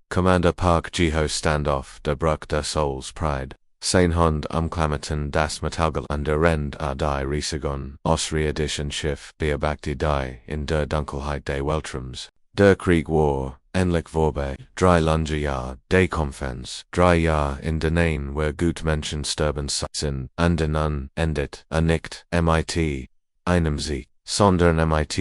Commander Park Jiho Standoff, der Bruck der Souls Pride. Sein Hund Klammeten das Metallgel under Rend die Riesegon, Osri Edition Schiff, Beerbagti die, in der Dunkelheit des Weltrams. Der Krieg war, endlich vorbei, 3 lange Jahr, des Kampfens, 3 Jahr in denen wir gut Menschen sterben sind, und nun endet, nicht, mit, einem Sieg, sondern mit,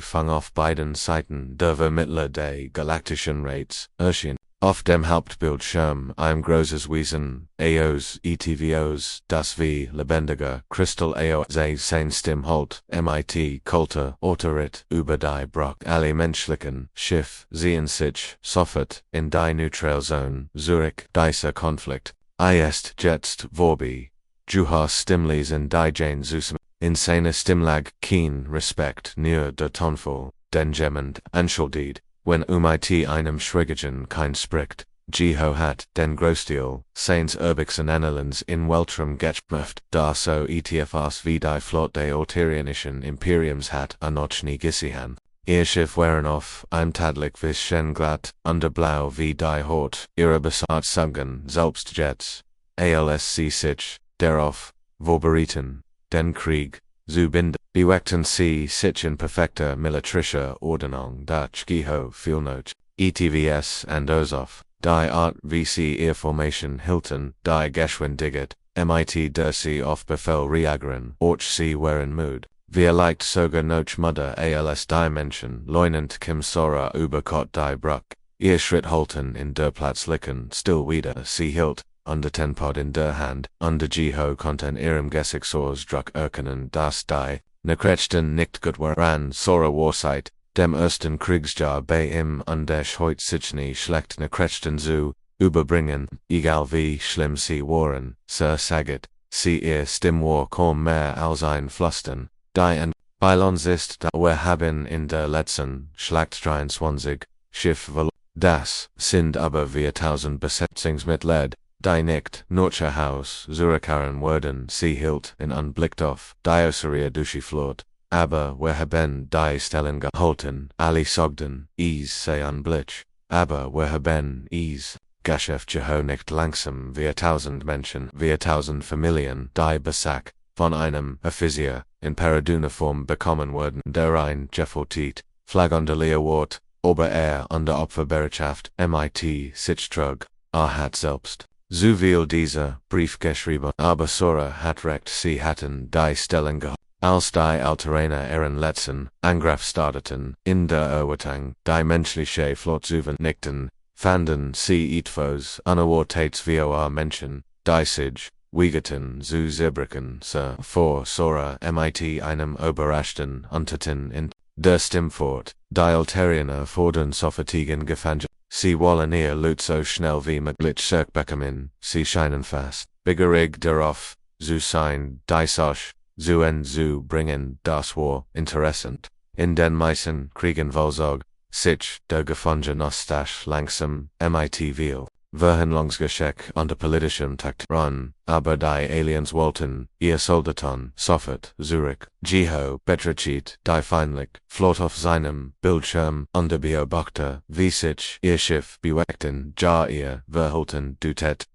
fang auf beiden Seiten der Vermittler des galaktischen Rats, erschien. Auf dem Hauptbildschirm ein großes Wesen, AOs, ETVOs, das wie lebendiger Crystal AO sein Stimme halt, mit, Kultur, Autorit, über die Bruck, alle menschlichen Schiff, sehen sich, sofort, in die Neutralzone, Zurich, dieser Konflikt, ist jetzt vorbei. Juha Stimmlis in die Jane Zusm, in seine Stimmlag, keen Respekt, nur der Tonfall, den jemand, entschuldigt. Wenn mit einem Schrägen kein spricht, Jiho hat den Großteil seines Urbixen Annelens in Weltram geschmüft, da so etfas wie die Flot des Auterianischen Imperiums hat noch nie gesehen. Ihr Schiff waren auf tadlich bisschen glatt, underblau wie die Haut, ihre Besatzungen selbst Jets, ALSC sich, darauf, vorbereiten, den Krieg, zu binden. Beweckten sie sich in perfekter militärischer Ordnung durch Jiho Vielnoch, ETVS and Ozof, die Art wie sie ihr Formation hielten, die geschwindigkeit, mit der sie auf Befehl reagieren, och sie waren Mood. Vielleicht sogar noch Mutter als Dimension, leunend Kim Sora überkott die Bruck, ihr Schritt halten in der plötzlichen still wieder, sie hielt, under ten Pod in der Hand, under Jiho konnten ihrem Gesichtsausdruck erkennen, dass die Nachrichten nicht gut waren, Sora Warseit, dem ersten Kriegsjahr bei ihm und ich heute sich nie schlecht Nachrichten zu überbringen, egal wie schlimm sie waren, sagt, sie ihr Stimme war kaum mehr als ein Flüstern, die bei uns ist, da wir haben in der letzten Schlacht 23 Schiff verloren, das sind aber 4000 Besetzungsmitglieder. Die nicht Nordsche Haus Zuricharen werden sie hielt in Anblick auf Dioceria durchgeführt, aber wir haben die Stellen gehalten, alle sagten, es sei Anblick, aber wir haben es geschafft nicht langsam 4000 Menschen, 4000 Familien, die Besack von einem Offizier in Paraduniform bekommen wurden, der ein Jeffotit, Flagondelier Wort, aber unter Opferbereitschaft, mit sich trug, hat selbst. So viel dieser Brief geschrieben, aber Sora hat recht, sie hatten die Stellen gehalten, als die Alteraner ihren letzten Angriff starteten, in der Erwartung, die menschliche Flot zu vernichten, fanden sie etwas unerwartetsvoller Menschen, die sich weigerten zu zerbrechen, vor Sora mit einem überraschten Untertan in der Stimmfort, die Alteraner fordern sofortigen Gefangenen. Sie wollen ihr Loot so schnell wie möglich zurückbekommen, sie scheinen fast begierig darauf zu sein, die Sache zu Ende zu bringen, das war interessant. In den meisten Kriegen vollzog sich der Gefangenenostach langsam mit viel Verhandlungsgeschick unter politischem Takt ran, aber die Aliens wollten ihr Soldaten sofort zurück. Jiho betrachtet die feindlich Flot auf seinem Bildschirm und beobachtete, wie sich ihr Schiff beweckten, ja ihr Verhalten dutet,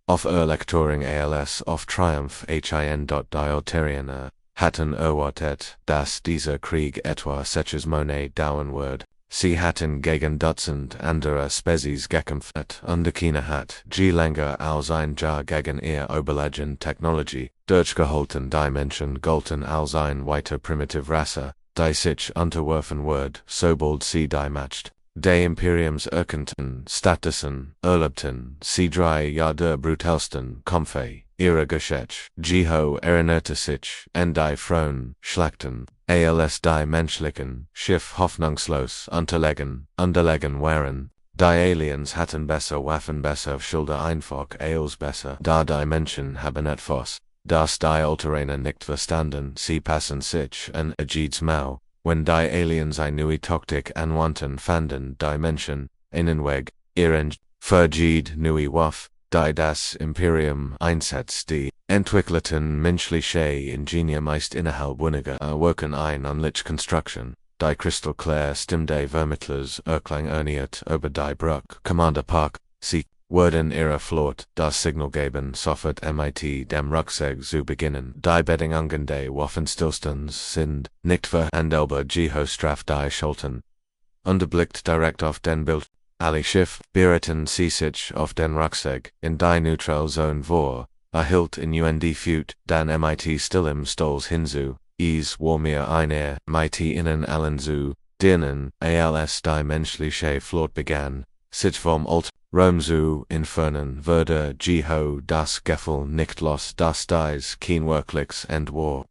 auf Lektoring als auf Triumph hin. Die Alteraner hatten erwartet, dass dieser Krieg etwa 6 Monate dauern würde. Sie hatten gegen Dutzend andere Spezies gekämpft und keiner hat länger als ein Jahr gegen ihr überlegen Technologie durchgehalten. Die Menschen galten als ein weiter primitive Rasse, die sich unterworfen wird, sobald sie die Macht des Imperiums erkannten, stattdessen erlebten sie 3 Jahre der brutalsten Kämpfe ihrer Geschichte. Jiho erinnerte sich an die Frauen Schlachten, als die menschlichen Schiff hoffnungslos unterlegen waren. Die Aliens hatten besser Waffen, besser Schilder, einfach als besser, da die Menschen haben etwas, das die Alteraner nicht verstanden, sie passen sich an Ajids Mau. Wenn die Aliens eine neue Taktik anwandten, fanden die Menschen einen Weg, ihren Verjid neue Waffen, die das Imperium einsetzt. Die entwickelten menschliche Ingenieur meist innerhalb weniger Wochen ein an Lich Construction. die Crystal Clare Stimde Vermittlers Erklang Erniert Ober die Bruck Commander Park, Sie, Worden ihrer Flot, das Signalgeben Soffert mit dem Rucksack zu beginnen, die Bedingungen des Waffenstillstands sind nicht verhandelbar Gehostraf die Schulten. Unterblickt direkt auf den Bild, alle Schiff bereiten sich auf den Rucksack, in die Neutral Zone vor, erhielt in UND Fut, dann mit stillem Stolz hinzu, war mir eine mit innen allen zu dienen, als die menschliche Flot begann, sich vom Alt Rom zu entfernen würde Geho das Gefühl nicht los, dass dies kein wirkliches End war.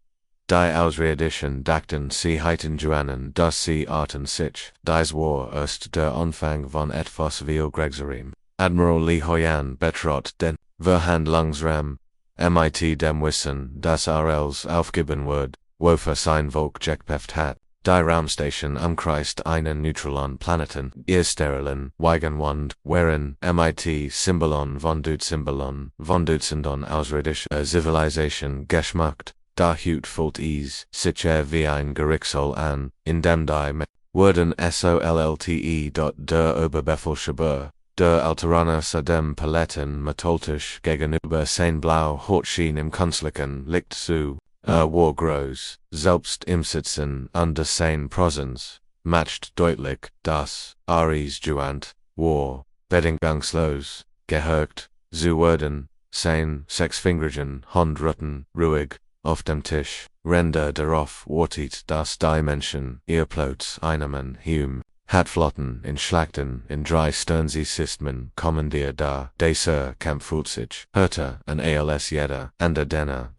Die Ausreden dachten sie heiten Joannen, dass sie arten sich, dies war erst der Anfang von etwas viel Größerem. Admiral Li Hoyan betrot den Verhandlungsraum, mit dem Wissen, dass als aufgeben wird, wofür sein Volk gekämpft hat. Die Raumstation umkreist einen neutralen Planeten, ihr sterilen Weigenwand, wherein mit Symbolon von Dutzendon ausrirdischer Zivilisation geschmückt, da hut fühlt sich wie ein Gerichtssaal an, in dem die wurden sollte der Oberbefehlshaber, der Alteraner zu dem Paletten metalltisch gegenüber sein blau Hortschien im künstlichen Licht zu. War groß, selbst im Sitzen under sein Präsenz, macht deutlich, dass Ares Juant war, bedingungslos, gehört, zu werden, sein sechsfingerigen Handrücken ruhig, auf dem Tisch, Render darauf wartet, dass die Menschen ihr Platz einnehmen, hat Flotten in Schlachten in 3 Sternsystemen kommandiert da, dieser Kampf fühlt sich härter an als jeder andere denner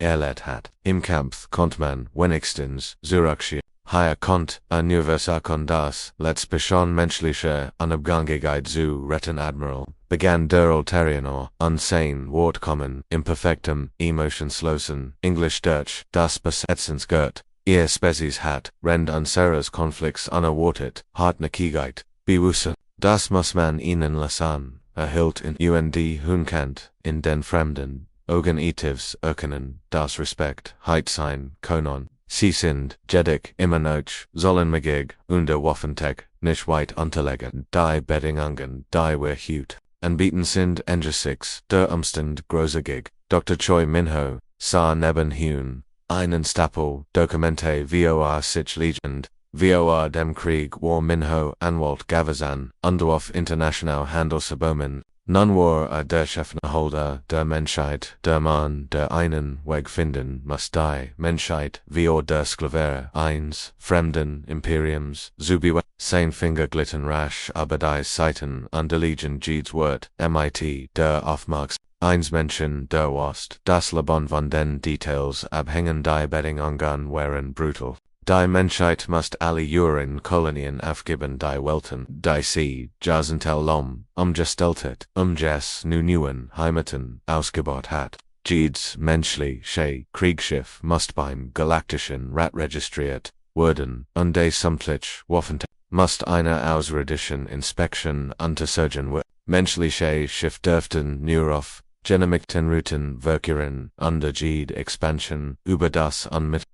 erlebt hat. Im Kampf konnte man wenigstens zurückschießen. Hier konnte nur versuchen das letztlich menschliche Unabhängigkeit zu retten. Admiral, begann der Ulterior an sein Wort kommen, imperfektem, emotionslosen Englisch-Deutsch, das Besetzungsgurt. Ihr Spezies hat, rend unseres Konflikts unerwartet, hartnäckigkeit, bewiesen. Das muss man ihnen lassen, erhielt in UND Hunkant, in den fremden Augen Etivs erkennen, das Respekt, heit sein, Konon. Sie sind, jedig, immer noch, sollen magig, unter Waffentech, nicht weit unterlegen, die Bedingungen, die wir hut, anbieten sind angesichts, der Umstand großzügig. Dr. Choi Minho, sah neben Hun, einen Stapel, Dokumente vor sich liegend, vor dem Krieg war Minho Anwalt Gavazan, Unterwurf International Handelsabkommen, nun war der Chefholder der Menschheit, der Mann, der einen Weg finden muss die Menschheit, vor der Sklavere eines fremden Imperiums, zubewe, sein Finger glitten rasch, aber die Seiten unterliegen jedes Wort, mit der Aufmerksamkeit. Eins Menschen der Ost, das Leben von den Details abhängen die Bedingungen waren brutal. Die Menschheit muss alle Jahren Kolonien aufgeben die Welten, die sie, Jazentel umgestellt, jes nu neuen Heimaten ausgebaut hat. Jedes menschliche Kriegsschiff muss beim Galaktischen Rat registriert werden, und samtlich Waffentech muss eine ausrirdischen Inspektion unterzogen werden. Menschliche Schiff dürften nur auf Genomikten Routen verkehren, unter jede Expansion, über das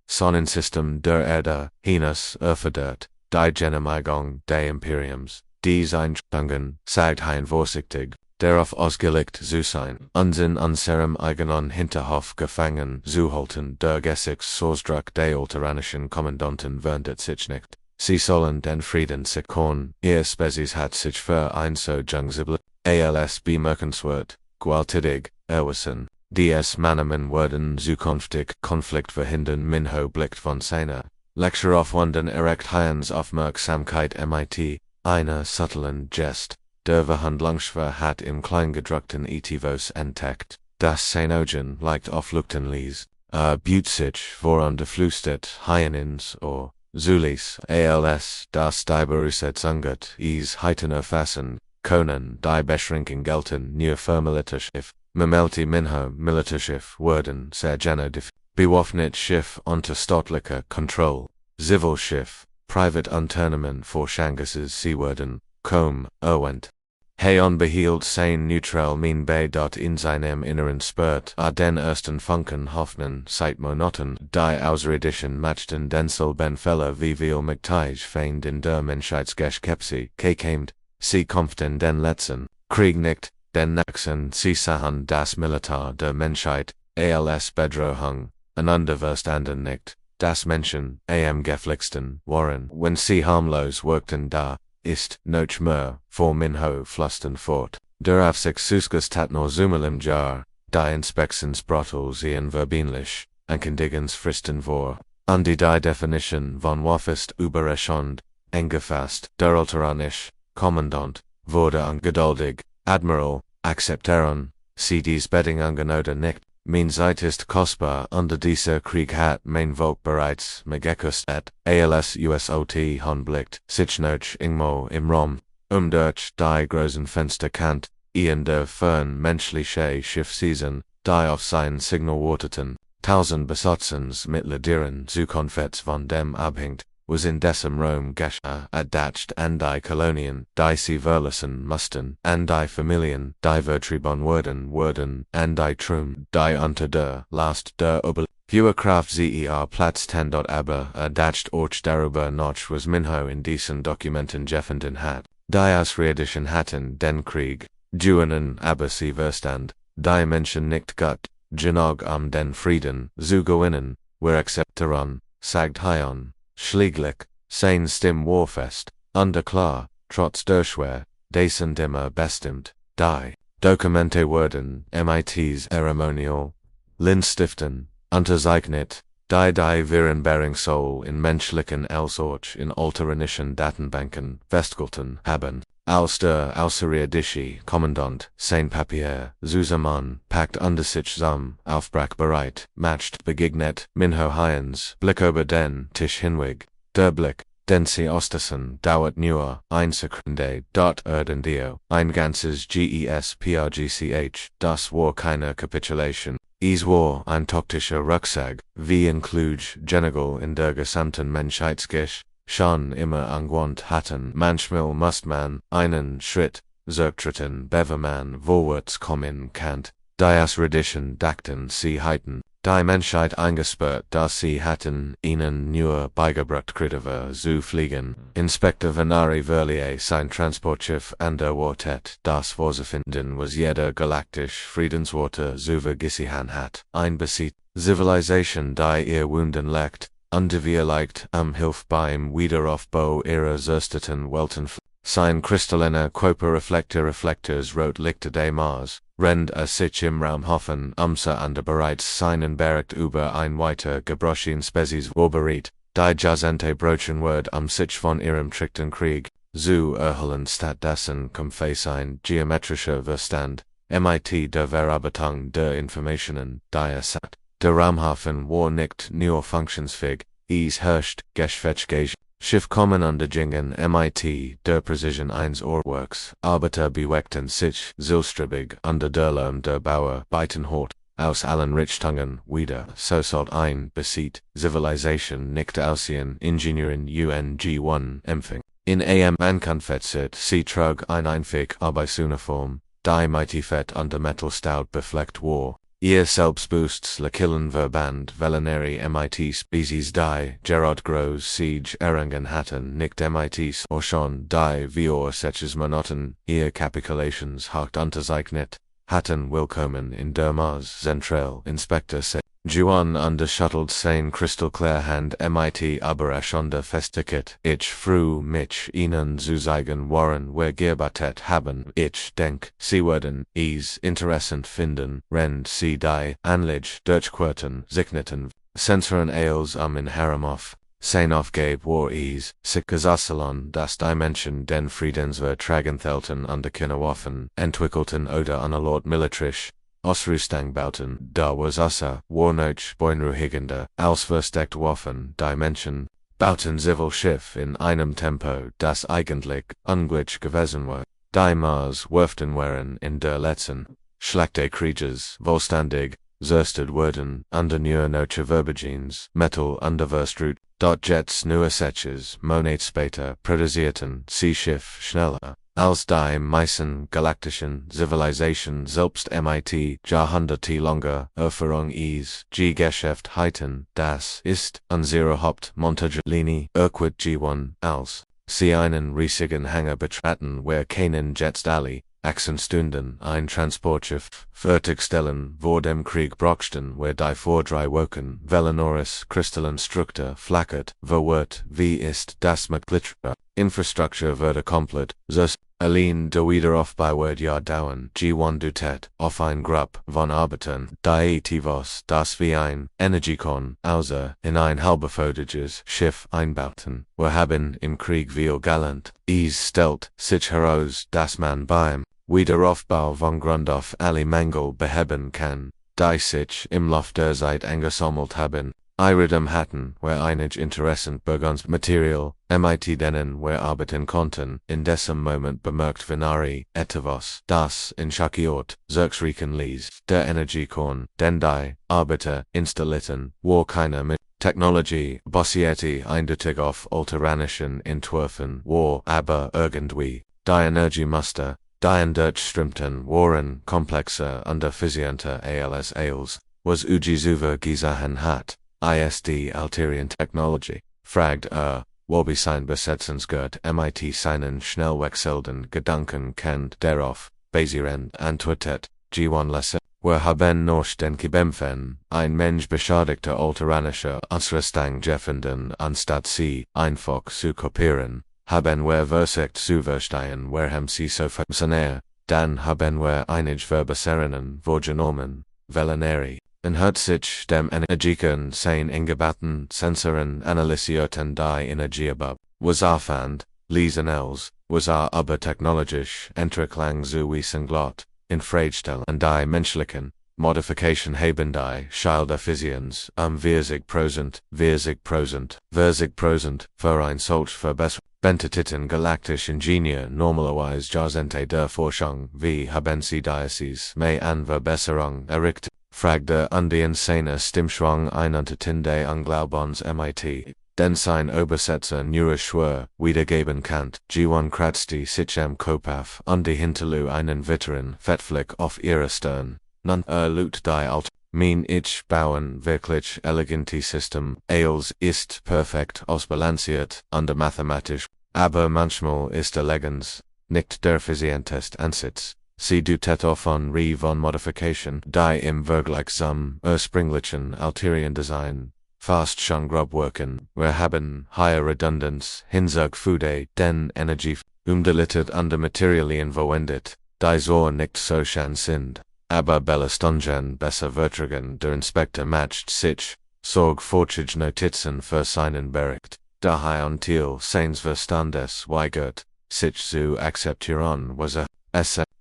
Sonnensystem der Erde, hinaus erfordert, die Genehmigung des Imperiums. Diese Einschränkungen, sagt ein vorsichtig, darauf ausgelegt zu sein, uns in unserem eigenen Hinterhof gefangen zu halten, der Gesichtsdruck des ulteranischen Kommandanten wendet sich nicht. Sie sollen den Frieden sichern, ihr Spezies hat sich für ein so jungsiblet, als bemerkenswert. Gewalttätig, erwiesen, dies Mannemen werden zukünftig Konflikt verhindern. Minho blickt von seiner Lecture auf Wunden erregt Hyans Aufmerksamkeit mit einer subtilen Gest, der Verhandlungsschwer hat im Kleingedruckten Etivos entdeckt, das sein Augen leicht aufleuchten ließ, büht sich voran flüstert Hyanins or Zulis, als das die Berusetsungut is heiten erfassen, können die Beschränkungen gelten nur für Militärschiff, Memelti Minho Militärschiff werden sehr gerne bewaffnet Schiff unter staatlicher Kontrolle, Zivilschiff, Private Unternehmen für Shangases sie werden, erwähnt. Hey unbehielt sein neutral mean bei in seinem inneren Spurt den ersten Funken Hoffnung seit Monoten die Ausredition machten Denzel Benfeller wie viel Mcteich feind in der Menschheitsgeschäfte kämt, sie kompten den letzten Krieg nicht, den nächsten sie sahen das Militar der Menschheit, als Bedrohung, einander verstanden nicht, das Menschen, am geflixten, waren, wenn sie harmlos wirkten da, ist, noch mehr, vor Minho flusten fort, der Aufsichtsausschuss tat nur Zumelim jar, die Inspektionsbrottels ihren verbindlich, Ankündigens fristen vor, und die Definition von Waffist überraschend, engefasst, der Alteranisch, Kommandant, wurde ungeduldig, Admiral, akzeptieren, sie dies Bedingungen oder nicht, mein Zeit ist kostbar, unter dieser Krieg hat mein Volk bereits gekostet, als USOT Honblicht, sich noch irgendwo im Raum, durch die großen Fenster kannt, in der fern menschliche Schiffseason, die auf sein Signal warteten, 1000 Besatzungsmittel deren Zukunft von dem abhängt, was in dessen Rom erdacht an die Kolonien, die sie verlassen mussten, an die Familien, die vertrieben wurden, an die Truhen, die unter der Last der Überkraft zer Platz 10 aber erdacht auch darüber noch was Minho in diesen Dokumenten gefunden hat, die Ausredischen hatten den Krieg, Juenen aber sie verstand, die Menschen nicht gut, genug den Frieden zu gewinnen, wir akzeptieren, sagt Hion. Schläglich, sein Stimm warfest, klar, trotz der Schwer, decent immer bestimmt, die Dokumente wurden, MITs Ceremonial, Lindstiften, unterzeichnet, die Virenbearing Soul in menschlichen Elsorch in alteranischen Datenbanken festgehalten haben, als der außerirdische Kommandant, sein Papier, Zusammen, packt unter sich aufbrachbereit, matcht begegnet, Minho Hyens, Blick über den Tisch hinweg, der Blick, den sie Ostersen, dauert nur, ein Sekunde, Erdendio, ein ganzes GESPRGCH, das war keine Capitulation, es war ein taktischer Rucksack, wie in Kluge, Genigal in der gesamten Menschheitsgeschichte, schon immer angewandt hatten. Manchmal muss man einen Schritt zurücktreten, bevor man vorwärts kommen kann. Die Ausredischen dachten sie hätten die Menschheit eingesperrt, dass sie hatten ihnen nur beigebracht Kritiver zu fliegen. Inspektor Venari Verlier sein Transportschiff an der Wartet, das vorzufinden was jeder galaktisch Friedensworte zu vergessen hat. Ein Besit, Civilization die ihr Wunden legt, Unterwirlegt Hilf beim Wiederaufbau ihrer zerstörten Welten. Sein kristalliner Körperreflektors rot Lichter des Mars, rennt sich im Raum hoffen, sie bereits seinen Bericht über ein weiter gebrochen Spezies vorbereitet, die Jazente brochen wird sich von ihrem trickten Krieg, zu erholen stattdessen kommt sein geometrischer Verstand, mit der Verarbeitung der Informationen, die sagt. Der Raumhafen war nicht nur funktionsfähig, es herrscht Geschwätzgage. Schiff kommen under Jingen mit der Precision 1 Orworks, Arbeiter beweckten sich zielstrebig unter der Lärm der Bauer beiten hort, aus allen Richtungen wieder, so sollt ein Besit, Civilization nicht aussehen, Ingenieurin UNG1 empfing. In am Ankonfetzit, sie trug ein einfig Arbeitsuniform, die mighty fett unter Metallstaud befleckt war. Ihr Selbstbewussts Killen Verband Velinary MIT Species die Gerard Gross Siege Erringen hatten nicht MITs or schon die Vior Seches Monoten ihr Capitulations hakt unterzeichnet, hatten willkommen in der Mars Zentral Inspector se Juan undershuttled sein Kristallklare Hand MIT Aberraschonde Festiket ich fru mich ihnen zu zeigen waren wer gearbeitet haben ich denk sie werden es interessant finden rend sie die Anlich Durchquerten Signeten Sensoren Ales in Haramoff sein Aufgabe war es sich gesaßeln dass die Menschen den Friedensvertragenthelten under Kinderwaffen entwickelten oder analog militrisch Ausrüstung bauten, da was war noch beunruhigender, als versteckte Waffen, die Menschen bauten Zivilschiff in einem Tempo, das eigentlich unglücklich gewesen war. Die Mars werften waren in der letzten Schlacht Krieges wohlstandig, zerstöret wurden, under nur noche Verbegens, Metal underverstrut, dort Jets nur Setches, Monate später produzierten, Seeschiff schneller, als die Meissen Galaktischen Zivilisation selbst mit Jahrhunderte langer Erfahrung is Geschäftigkeiten, das ist unsere Hauptmontaglinie Urquid G1 als sie einen riesigen Hangar betraten where keinen jetzt alle Achsenstunden ein Transportschiff fertigstellen vor dem Krieg brauchten where die vor 3 Wochen Velenoris Kristallenstruktur flackert verwirrt wie ist das mit Glitcher Infrastructure wird komplett thus allein der Wiederaufbau wird Jahr dauern G1 dutet auf ein Grupp von Arbeitern die etwas das wie ein Energiekon außer in ein halbfertiges Schiff einbauten wir haben im Krieg viel galant stellt sich heraus dass man beim Wiederaufbau von Grund auf alle Mängel beheben kann die sich im Lauf der Zeit angesammelt haben Iridum hatten, where einige interessant Bergungsmaterial, mit denen wir arbeiten konnten, in diesem Moment bemerkt Venari, etwas, das in Shakiot, zurückschrecken ließ, der Energiekorn, den die Arbeiter installierten, war keine mit Technology basierte eindeutig auf alteranischen Entwürfen war aber irgendwie, die Energiemuster, die in Durchströmten waren komplexer und effizienter als was Ujizuva Gizahan hat. ISD Alterian Technology, fragt Wabi sein Besetzungsgurt mit seinen schnell wechselnden Gedanken kennt darauf, basierend antwortet, G1 Lesse, wir haben noch den Kibempfen, ein Mensch beschädigter alteranischer Ausrüstung gefunden anstatt sie einfach zu kopieren, haben wir versucht zu verstehen warum sie so funktionieren, dann haben wir einige Verbesserungen vorgenommen, Veleneri. En hat sich dem Energiekern sein eingebauten Sensoren analysierten die Energieabab, was Aufwand, lesen els, was aber technologisch Entwicklung zu Wiesenglot, in Freidstellen die menschlichen, Modification haben die Schildeffizienz 40% für ein solch Verbesserung. Bentetiten Galactic Ingenieur normalerweise Jahrzehnte der Forschung wie haben sie dieses mehr an Verbesserung errichtet. Fragte an die insane Stimmschwang einuntertin de Unglaubons mit, den sein Obersetzer Neuroschwur wiedergeben kann, G1 kratzte sich am Kopf und die hinterließ einen weiteren Fettfleck auf ihrer Stirn, nannt lud die alt, mein ich bauen wirklich elegante System, als ist perfekt ausbalanciert und mathematisch, aber manchmal ist Eleganz nicht der effizienteste Ansatz. Sie dutet von von Modification, die im Vergleich zum ursprünglichen Alterian Design fast schon grob wirken. Wir haben higher Redundanz hinzugefügt, den Energie umdelitet und Materialien verwendet, die so nicht so schön sind, aber Belastungen besser vertragen. Der Inspektor matcht sich, sorgfältig Notizen für seinen Bericht, daher until seines Verstandes weigert, sich zu akzeptieren was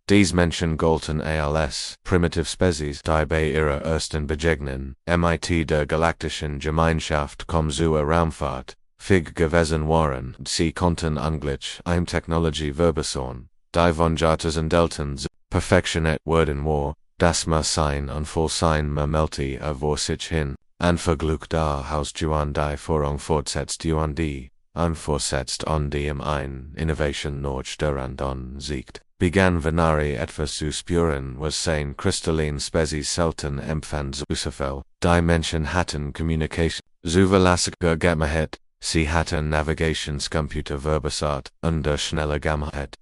Dies Menschen galten als primitive Spezies die bei ihrer ersten Begegnung mit der galaktischen Gemeinschaft zur Raumfahrt fähig gewesen waren. Sie konnten anglich Technologie verbessern, die von Jahrtausenden Delten perfektioniert worden war, das muss sein und voll sein melti vor sich hin, ein Vergleich daraus Juan die Forschung fortsetzt Juan die fortsetzt und die ein Innovation noch daran siegt. Begann Venari etwas zu spüren was sein kristallin Spezies selten empfand Usafel, die Menschen hatten Communication, zuverlässiger gemacht, sie hatten Navigationscomputer verbessert, und schneller gemacht,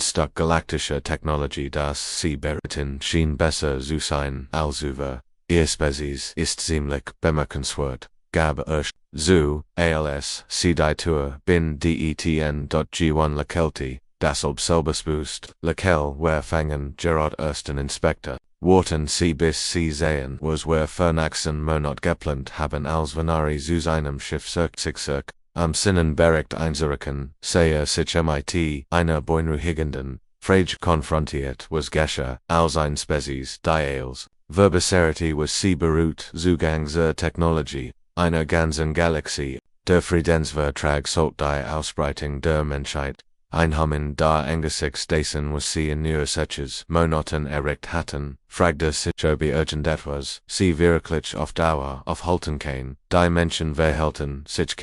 Stock galaktische Technologie das sie beritten schien besser zu sein als ihr Spezies ist ziemlich bemerkenswert, gab als sie die Tour bin detn.g1 Lakelti. Dasselb selbstbewusst, Lakel wer fangen Gerard ersten Inspektor, Wharton sie bis sie sehen was wer Fernaxen Monat geplant haben als Venari zu seinem Schiff zurück, am Sinnen Bericht einzurücken, sehe sich mit einer beunruhigenden, Frage konfrontiert was Gescher, als ein Spezies, die als Verbesserity was sie beruht Zugang zur Technologie, einer ganzen Galaxie, der Friedensvertrag sollte die Ausbreitung der Menschheit, einhammen da angesichts dessen was sie in Neurosetches Monaten erricht hatten, fragte sich ob irgendetwas, sie wirklich auf Dauer aufhalten kann, die Menschen verhalten sich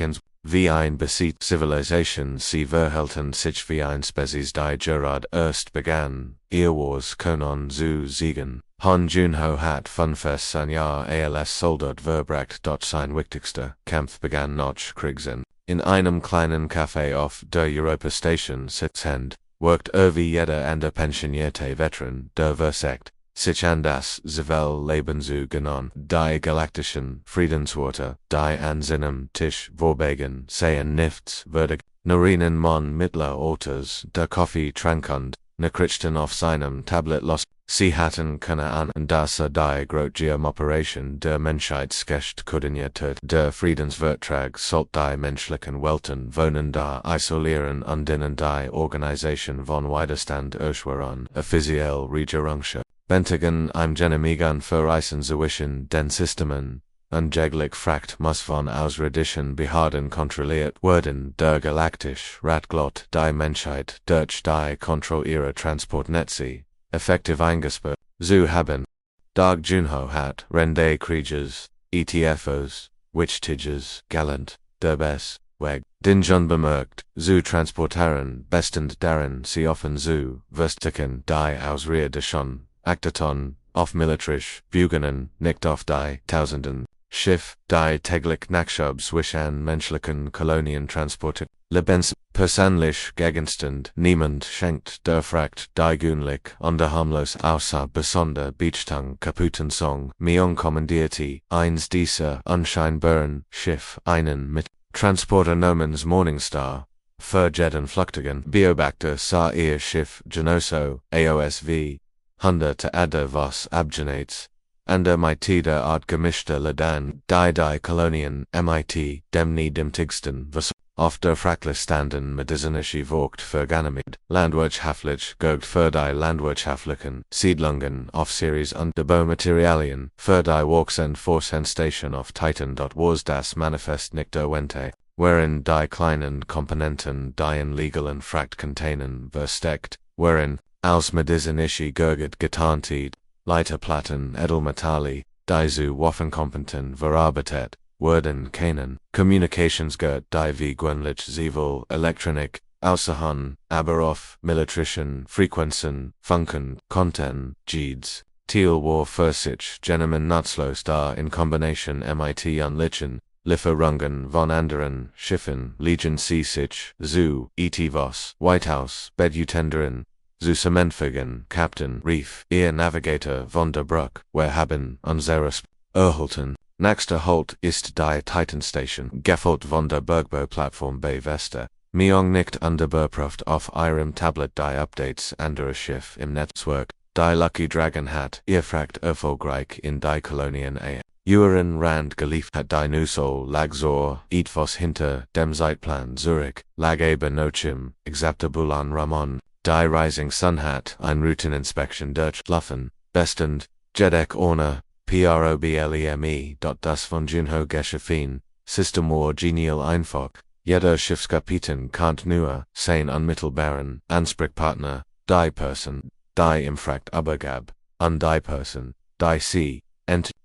wie ein Besit Civilization sie verhalten sich wie ein Spezies die Gerard erst begann, ihr Wars Konon zu siegen. Han Junho hat Funfest sein Jahr als Soldat verbracht dort sein wichtigster Kampf begann noch Kriegsen. In einem kleinen Café auf der Europa-Station sitzend, worked wie jeder andere pensionierte Veteran der Versekt, sich an das Zivil-Leben zu genon, die galaktischen Friedensworte, die an seinem Tisch vorbegen, seien nichts würdig, Narinen mon mittler Alters, der Kaffee trankend, Nachrichten auf seinem Tablet los, sie hatten keine Ahnung, dass die große Operation der Menschheitsgeschichte koordiniert der Friedensvertrag sollte die menschlichen Welten wohnen da isolieren und denen die Organisation von Widerstand erschweren, offiziell Regierungsche. Bentigen im Genehmigen verreißen zwischen den Systemen, unjäglich fragt muss von ausländischen Behörden kontrolliert werden, der galaktisch Ratglot die Menschheit durch die Kontrolle ihrer Transportnetze effektiv eingesperrt zu haben. Dag Junho hat Rende Krieges, ETFOs, Wichtiges, Galant, der Bes, Weg, den schon bemerkt, zu transportaren, bestend darin sie offen zu verstecken, die Ausrierdischen, Aktaton, auf militrisch, Bugenen, nicht auf die Tausenden, Schiff, die täglich Nachschub zwischen menschlichen Kolonien transportiert, lebens, persönlich Gegenstand, niemand schenkt, der fragt, die günlich, und harmlos außer besonder Beachtung kaputten Song, Mion kommandierte, eins dieser unscheinbaren Schiff, einen mit Transporter namens Morningstar, verjetten Flüchtigen, Beobachter sah ihr Schiff, Genoso, AOSV, hunderte Adder was abgenates, an der MIT der Art gemischter Ladan, die Kolonien, MIT, dem niedrigsten, was auf der Frakle standen medizinische Vogt verganamid, landwirtschaftlich gergt für die landwirtschaftlichen Siedlungen auf Series und der Baumaterialien, für die Walks and Force-Station auf Titan. Was das Manifest nicht erwähnte, wherein die kleinen Komponenten die in legalen Fracht containen versteckt, wherein aus medizinische Gerget getarntet, Leiterplatten Edelmetalle, die zu Waffenkomponenten verarbeitet werden können, Communicationsgurt die wie gewöhnlich Zivil, Elektronik, außerhalb, aber auf militarischen Frequenzen, Funken, Konten, Jeeds, Teal war für sich genommen nutzlos da in Kombination mit und Lieferungen von anderen Schiffen liegen sie sich zu etwas White House Bedutenderen, zu Cementfigen, Captain Reef, ihr Navigator von der Brücke, wir haben unseres erhalten. Nächster Halt ist die Titan Station, gefolgt von der Bergbau-Plattform bei Vesta. Miong nicht unterbeprüft auf ihrem Tablet die Updates anderer Schiff im Netzwerk. Die Lucky Dragon hat ihr Fracht erfolgreich in die Kolonien Uren Rand geliefert. Die Nusol lag etwas hinter dem Zeitplan Zurich, lag eben Nochim, Exaptabulan Ramon. Die Rising Sun hat ein Routininspection durchlaufen, bestend, Jedek ohne Probleme. Das von Junho Geschäften, System war genial einfach, jeder Schiffskapitän kannt nur sein unmittelbaren Ansprechpartner, die Person, die im Fracht übergab, und die Person, die sie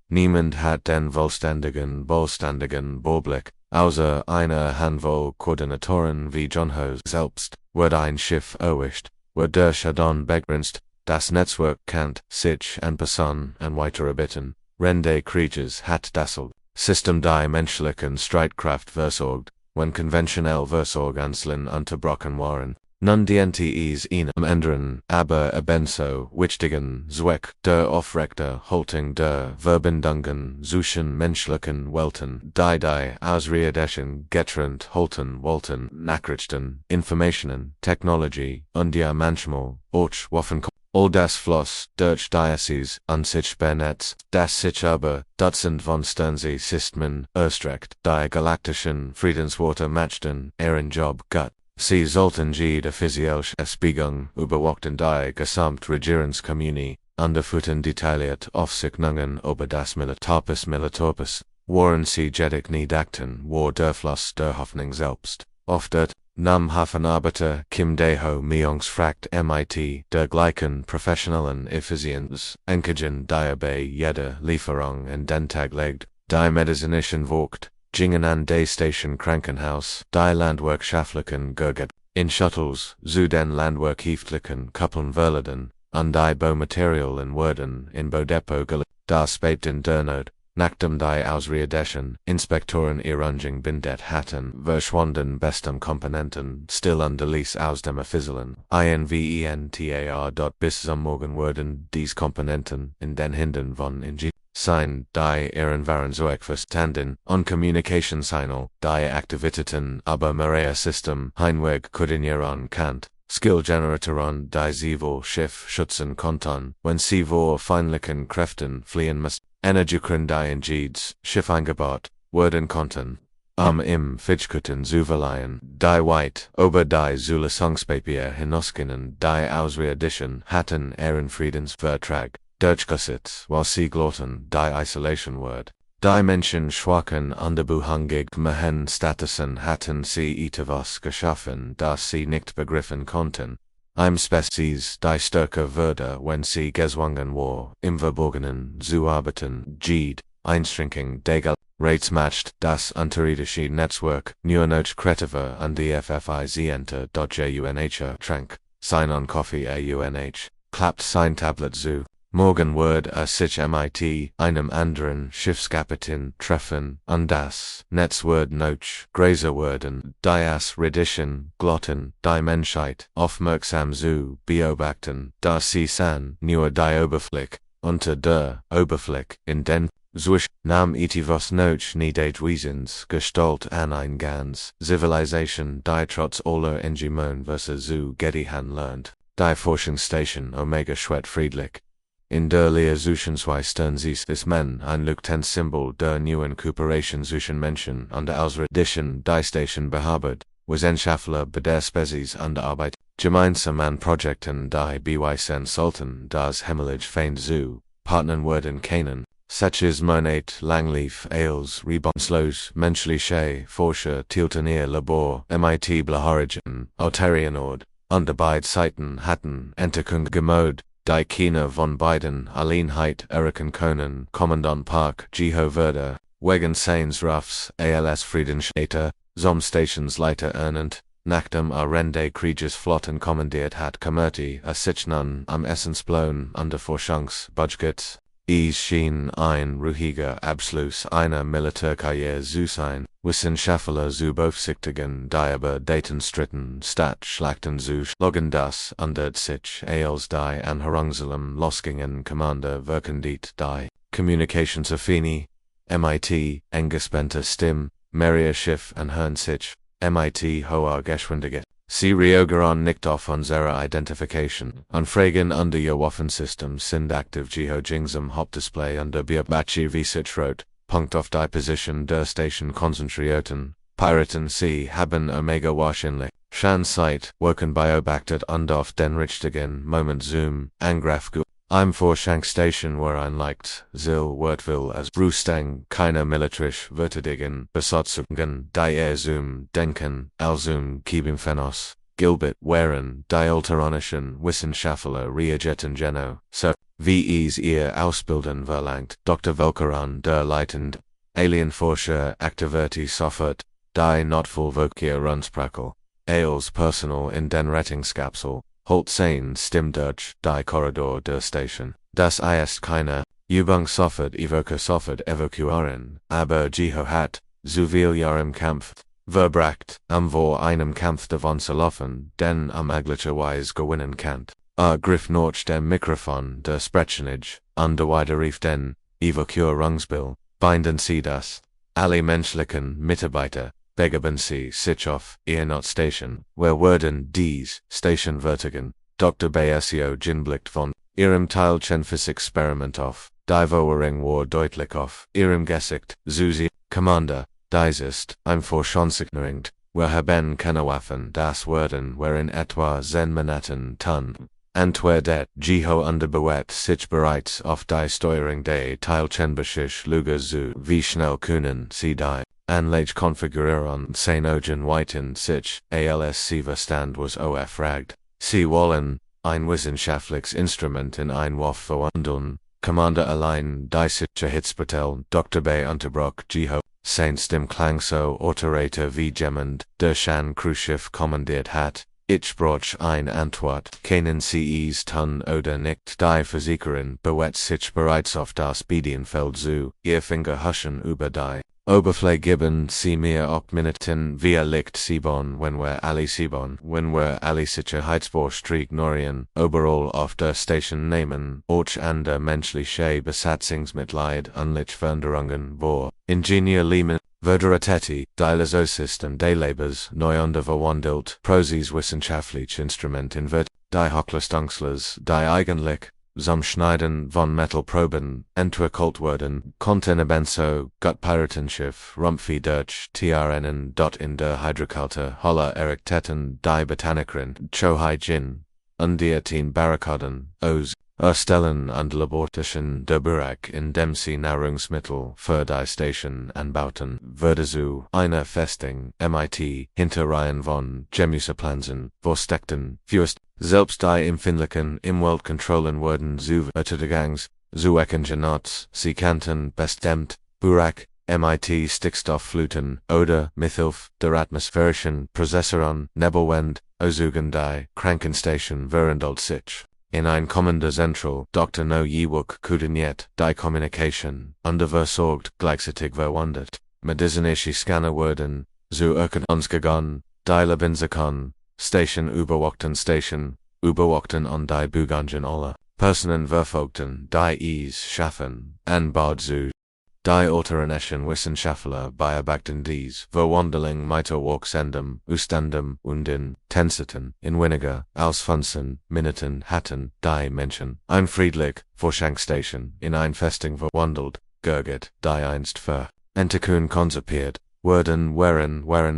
niemand hat den vollständigen Überblick, außer einer Handvoll Koordinatoren wie Junho selbst, wird ein Schiff erwischt, wird der Schaden begrenzt. Das Netzwerk kennt sich an Person und weitere Bitten. Rende Krieges hat das System die menschlichen Streitkraft versorgt, wenn konventionell Versorgungslin unterbrochen waren. Nun diente es ihnen ändern, aber ebenso wichtigen Zweck der Aufrechter Haltung der Verbindungen zwischen menschlichen Welten, die ausrierdischen getrennt halten wollten, Nachrichten, Informationen, Technologie, und ja manchmal, auch Waffen. All das Floss, durch Diocese, unsichtbar Netz, das sich aber, Dutzend von Sternse Systemen, erstreckt, die galaktischen Friedensworte matchten, ihren Job gut. Sie sollten jede physiologische Bewegung überwachen die Gesamtregierungskommunie, unterfüttern detailliert Aufzeichnungen über das Militarpus, waren sie jedig nie dachten, war der Fluss der Hoffnung selbst. Oft nam Hafenarbeiter Kim Deho Myongs fragt MIT der gleichen professionellen Effizienz, enkigen die bei jeder Lieferung in den Tag legt, die medizinischen Vogt, Jingen an Day Station Krankenhaus, Die Landwerk Schafflichen Gurget, in Shuttles, zu den Landwerk Heftlichen Kuppeln Verleden, an die Baumaterial in Worden, in Bodepot das Spapten Dernode, Nachdem die Ausriedeschen, Inspektoren Erunging Bindet hatten, verschwunden bestem Komponenten, still underließ aus dem Fizzelen, INVENTAR. Bis zum Morgen wurden dies Komponenten, in den Hinden von Ing. Sein, die waren so verstanden, on Communication Signal, die Aktivitäten, aber Maria System, Heinweg koordinieren Kant. Skill Generatoren, die Zivil Schiff schützen konnten, wenn sie vor feindlichen Kräften fliehen mussten. Energiekern die in Jeeds Schiff eingebaut werden konnten. Im Fidgkuten Zuverleihen, die White, ober die Zulesungspapier hinausgingen, die Ausriedeschen hatten Ehrenfriedensvertrag, durchgesetzt, while sie glotten, die Isolation Word. Die Menschen schwachen underbuhangig mehen Statusen hatten sie etwas geschaffen, das sie nicht begriffen konnten. Im Spezies die Stärke würde, wenn sie gezwungen war, im Verborgenen zu arbeiten, Jeed, Einschränkung der Rates das unterirdische Netzwerk, nur noch kreativer an die HFY Ziente.junh trank, sein on Coffee AUNH, klappt sein Tablet zu. Morgen wird sich mit einem anderen Schiffskapitän treffen, und das Netz wird noch größer werden, die Redischen glotten, die Menschheit aufmerksam zu beobachten, da sie nur die Oberfläche, unter der Oberfläche, in den Zwisch nam etwas noch nicht Wesens Gestalt an ein ganz Civilization, die trotz aller Engemen versus zu Gedihan lernt, die Forschungsstation Omega schwet friedlich. In der Lehre zwischen zwei Sternsies ist man ein leuchtendes Symbol der neuen Kooperation zwischen Menschen und der Ausriedischen die Station behabert, Wissenschaftler bei der Spezies an der Arbeit, gemeinsam an Projekten die beweisen sollten, das Hemorrhage fein zu partnern werden können. Setches Monate Langleaf Ailes Rebonslos menschliche Forscher tielten ihr Labor MIT Blahorigen Auterienord, und beide Seiten hatten Entdeckung gemod. Die Kina von beiden Alleinheit erken können, Kommandant Park, Jehovah, wegen seines Ruffs, als Friedensstädter, zum Stationsleiter ernannt, nachdem Rende Krieges Flotten kommandiert hat, kümmerte sich nun Essensblown der Forschungsbudgets. Es schien ein ruhiger Abschluss einer Militärkarriere zu sein, Wissenschaftler zu beaufsichtigen, die aber Datenstritten statt Schlachten zu schlagen, das ändert sich, als die Anhörungselen losgingen, Commander wirkendit die Kommunikationsaffini, MIT, engespannte Stimme, Maria Schiff anhören sich, MIT hoher Geschwindigkeit. Sie reagieren nicht auf unsere Identification. Anfragen under Ihr Waffensystem sind aktiv Gehojingsam Hauptdisplay under Beobachte wie sich rot. Punkt auf die Position der Station konzentrierten. Piraten Sie haben Omega wahrscheinlich. Schon Zeit, worken beobachtet und auf den richtigen Moment Zoom, Angriff Im Forschungsstation war ein leicht, Wortwill als Brustang, keine militärisch würdigen Besatzungen, die Zoom denken, Zoom Kiebenfenos, Gilbert waren, die alteronischen Wissenschaftler reagierten Geno, so, wie es ihr Ausbilden verlangt, Dr. Volkeran, der leitend, Alienforscher aktivierte sofort, die Notfallverkehr Runsprakel, als Personal in den Rettungskapsel. Holt sein Stimme durch die Korridor der Station. Das ist keine Übung sofort evakuieren, aber Jeho hat, zu viel Jahr im Kampf, verbracht, vor einem Kampf davon zu laufen, den möglicherweise gewinnen kann. Griff nach dem Mikrofon der Sprechenage, und rief den Evakuierungsbill, binden Sie das. Alle menschlichen Mitarbeiter, begeben Sie sich auf Ihr Notstation, where werden dies Station vertigen. Dr. Basio Ginblicht von Ihrem Teilchen Experiment auf, die Verwirrung war deutlich auf Ihrem Gesicht, Susi, Commander, dies ist ein Forschungsignoriert, wir haben keine Waffen, das werden wir in etwa 10 Minuten tun. Antwerdet, Jeho underbewet sich bereits auf die Steuerung der Teilchenbeschicht Luger zu, wie schnell können Sie die Anlage konfigurieren, Ogen weiten sich, als Sie Verstand was fragt. Sie wollen ein wissenschaftliches Instrument in ein Waffe verwandeln, Commander allein die sich Hitzpatel, Dr. Bay unterbrach Jeho. Saint Stim Klang so Autorator wie Gemmend, der Shan Cruciff kommandiert hat. Ich brauch ein Antwort, keinen Cs tun oder nicht. Die Physikerin bewegt sich bereits auf das Bedienfeld zu, ihr Finger huschen über die Oberfläche geben sie mir auch Minuten, wir liegt Sibon, wenn wir alle Sicherheitsvorschläge ignorieren, overall auf der Station nehmen, auch an der menschliche Besatzungsmitleid unlich Veränderungen vor. Ingenieur Lehman, Verderateti, Dialysosystem des Lebens, neu unterverwandelt, Prosis wissenschaftlich Instrument in die Hochleistungslers, die eigentlich, zum Schneiden von Metallproben, entwickelt wurden, konnten ebenso, Piratenschiffe, Rumpfi durch TRNen. In der Hydrokalte Holla Errichteten, die Botanikerin, Chohai Jin, Undierten Barrikaden, aus, Erstellen und Labortischen der Burak, indem sie Nahrungsmittel für die Station anbauten, wurde zu einer Festung, MIT, Hinterreihen von Gemüsepflanzen, versteckten, Fürst, selbst die empfindlichen Umweltkontrollen wurden zu Untergangs, zu Eckengenots, sie kannten bestimmt, Burak, MIT Stickstofffluten, oder mithilfe der atmosphärischen Prozessoren, Nebelwand, Ozugen die Krankenstation verandelt sich. In ein kommender Zentral, Dr. No Yewuk Kudeniet, die Kommunikation, unterversorgt, gleichzeitig verwandert. Medizinische Scanner wurden, zu uns die Lebensakon, Station überwachten und die Bugangen alle. Personen verfolgten, die es schaffen, an Bord zu. Die alternation Wissenschaftler beobachten dies Verwandlung mit Worksendem, Ustandem und in Tensiten, in weniger als 15 Minuten hatten die Menschen ein friedlich Forschungsstation in ein Festung verwandelt, gerget, die einst für Entekun konzipiert waren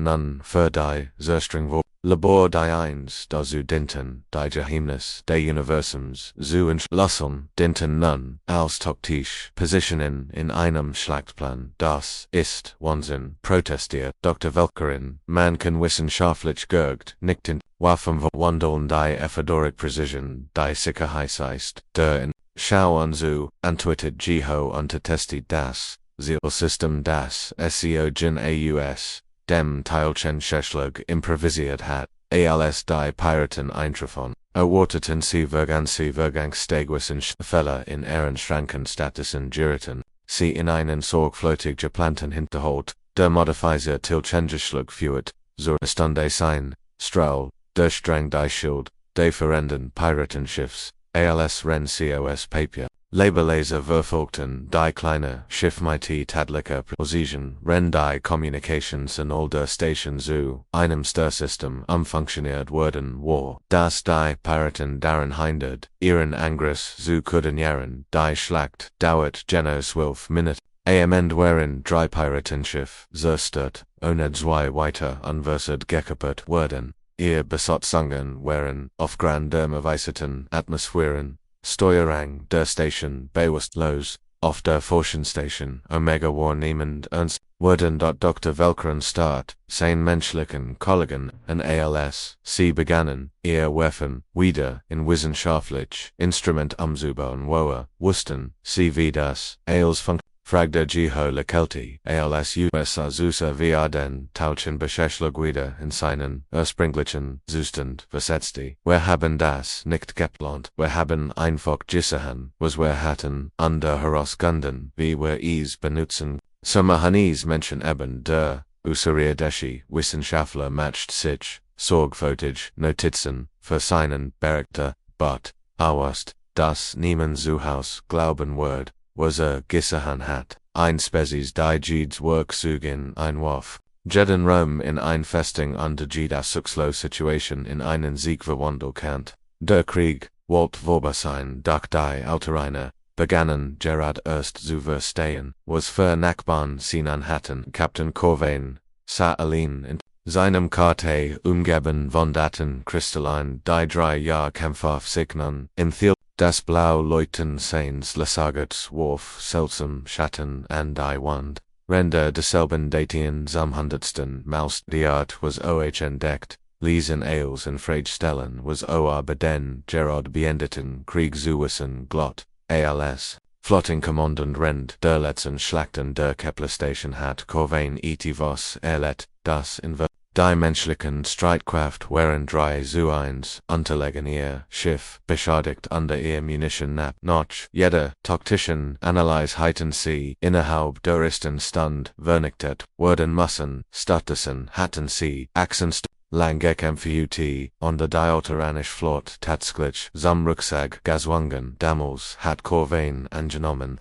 nun für die Zerstring Labor die eins dazu dienten, die Geheimnis des Universums zu entschlüsseln, dienten nun als taktisch Positionen in einem Schlachtplan. Das ist Wahnsinn, protestiert Dr. Welkerin. Man kann wissenschaftlich gergt nicht in Waffenruhe die Ephedoric Precision, die Sicherheit der in Schauen zu, antwortet Jiho untertestet das Zielsystem das SEO aus dem Teilchen Scheschlag improvisiert hat, als die Piraten eintrafen, erwarteten sie Vergangsstagwissenschaftler in ihren Schrankenstatusen geraten, sie in einen sorgfältig geplanten Hinterhalt, der Modifizer Tilchengeschlag führt, zur Stunde sein, Strahl, der Strang die Schild, des verenden Piratenschiffs, als Ren COS Papier. Labelleser verfolgten die kleine Schiff mit tadlicher Präzision, ren die Communications in all der Station zu einem Störsystem umfunktioniert wurden war, dass die Piraten daran hindert, ihren Angriff zu koordinieren. Die Schlacht dauert genau 12 Minuten. Am Ende waren 3 Piratenschiffe zerstört, ohne 2 weiter unversert gekapert wurden. Ihr Besatzungen waren aufgrund der erweiterten Atmosphären Steuerung der Station bewusstlos, auf der Forschungsstation Omega wahrnehmend ernst, wurden dort Dr. Welkerin Start, sein menschlichen Kollegen und als, sie begannen, ihr Waffen wieder in wissenschaftlich Instrument umzubauen wussten, sie wie das, als fragte Jiho Lekelti, als USA Zusa via den Tauschen Beschäschlag wieder in seinen ursprünglichen Zustand versetzte. Wir haben das nicht geplant, wir haben einfach gesehen, was wir hatten, under herausgefunden, wie wir es benutzen. Sommerhanis Menschen eben der Usariadeschi Wissenschaftler macht sich, sorgfältig Notizen, für seinen Charakter, but, awast, das niemand zu Haus glauben wird. Was gesehen hat, ein Spezies die Jeeds Work in ein Waff, jeden Raum in ein Festung und die Situation in einen Sieg verwandeln kann. Der Krieg, wollt vorbei sein, doch die Alterreine, begannen Gerard erst zu verstehen, was für Nachbarn sie hatten. Captain Corvain, sah allein in seinem Karte umgeben von Daten kristallin, die 3 Jahre Kampf auf sich nun, im Thiel. Das Blau leuchten seines Lesagets warf seltsam Schatten an die Wand. Ränder desselben Datien zum 100. Maus die Art was entdeckt, Lesen Ales und Freudstellen was bei den Gerard beendeten Krieg zu wissen glott, als Flottenkommandant Rend der letzten Schlachten der Kepler-Station hat Corvain etwas erlebt, das in die menschlichen Streitkraft während 3 zu 1 unterlegen ihr Schiff beschädigt under ihr Munition Notch. Jeder taktischen Analyse sie innerhalb der ersten Stunde vernichtet werden müssen, stattdessen hatten sie Achsen lang gekämpft und die Autoranische Flotte tatsächlich zum Rückzug gezwungen. Damals hat Corvain angenommen,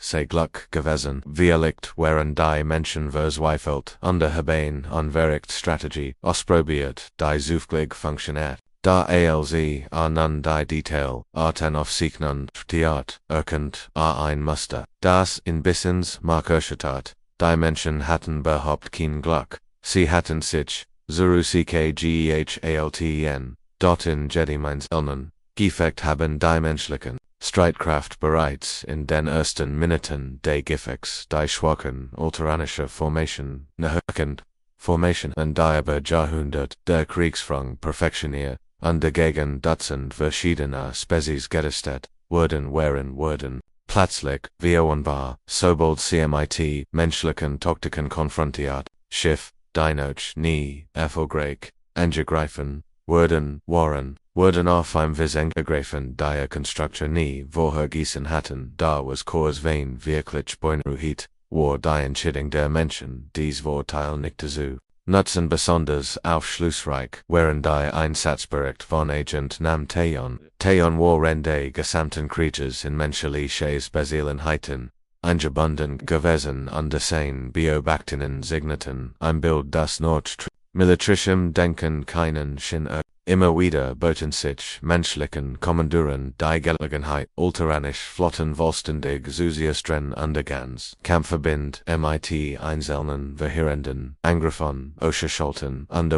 sei Glück gewesen, liegt während die Menschen verzweifelt und haben unverrickt Strategie ausprobiert, die zufällig funktioniert. Da ALZ nun die Detail arten auf sich nun Theat erkennt ein Muster, das in Bissens Markerstadt. Die Menschen hatten überhaupt kein Glück, sie hatten sich Zurückgehalten, dort in Jedimines Elnen, Gefecht haben die menschlichen Streitkraft bereits in den ersten Minuten des Gefechts die schwachen ultranische Formation nahekend, Formation und die über Jahrhundert der Kriegsführung perfektioniert und dagegen Dutzend verschiedener Spezies getestet wurden plötzlich unwahr, sobald CMIT menschlichen Taktiken konfrontiert, Schiff, Dinoch nie erfolgreich angegriffen wurden auf einem angegriffen die Konstruktion nie vorhergesehen hatten. Da was Kurzwein wirklich beunruhigt war die Entscheidung der Menschen, dies Vorteil nicht zu nutzen, besonders aufschlussreich während die Einsatzbericht von Agent Nam Taeyon waren die gesamten Creatures in menschliches Besielenheiten eingebunden gewesen und desselben beobachtenden Signeten ein Bild das Nord militärischem Denken keinen Sinn immer wieder boten sich menschlichen Kommanduren die Gelegenheit ultranisch flottenvollständig zu siestern und ganz Kampfverband MIT einzelnen verheerenden Angriffen auszuschalten und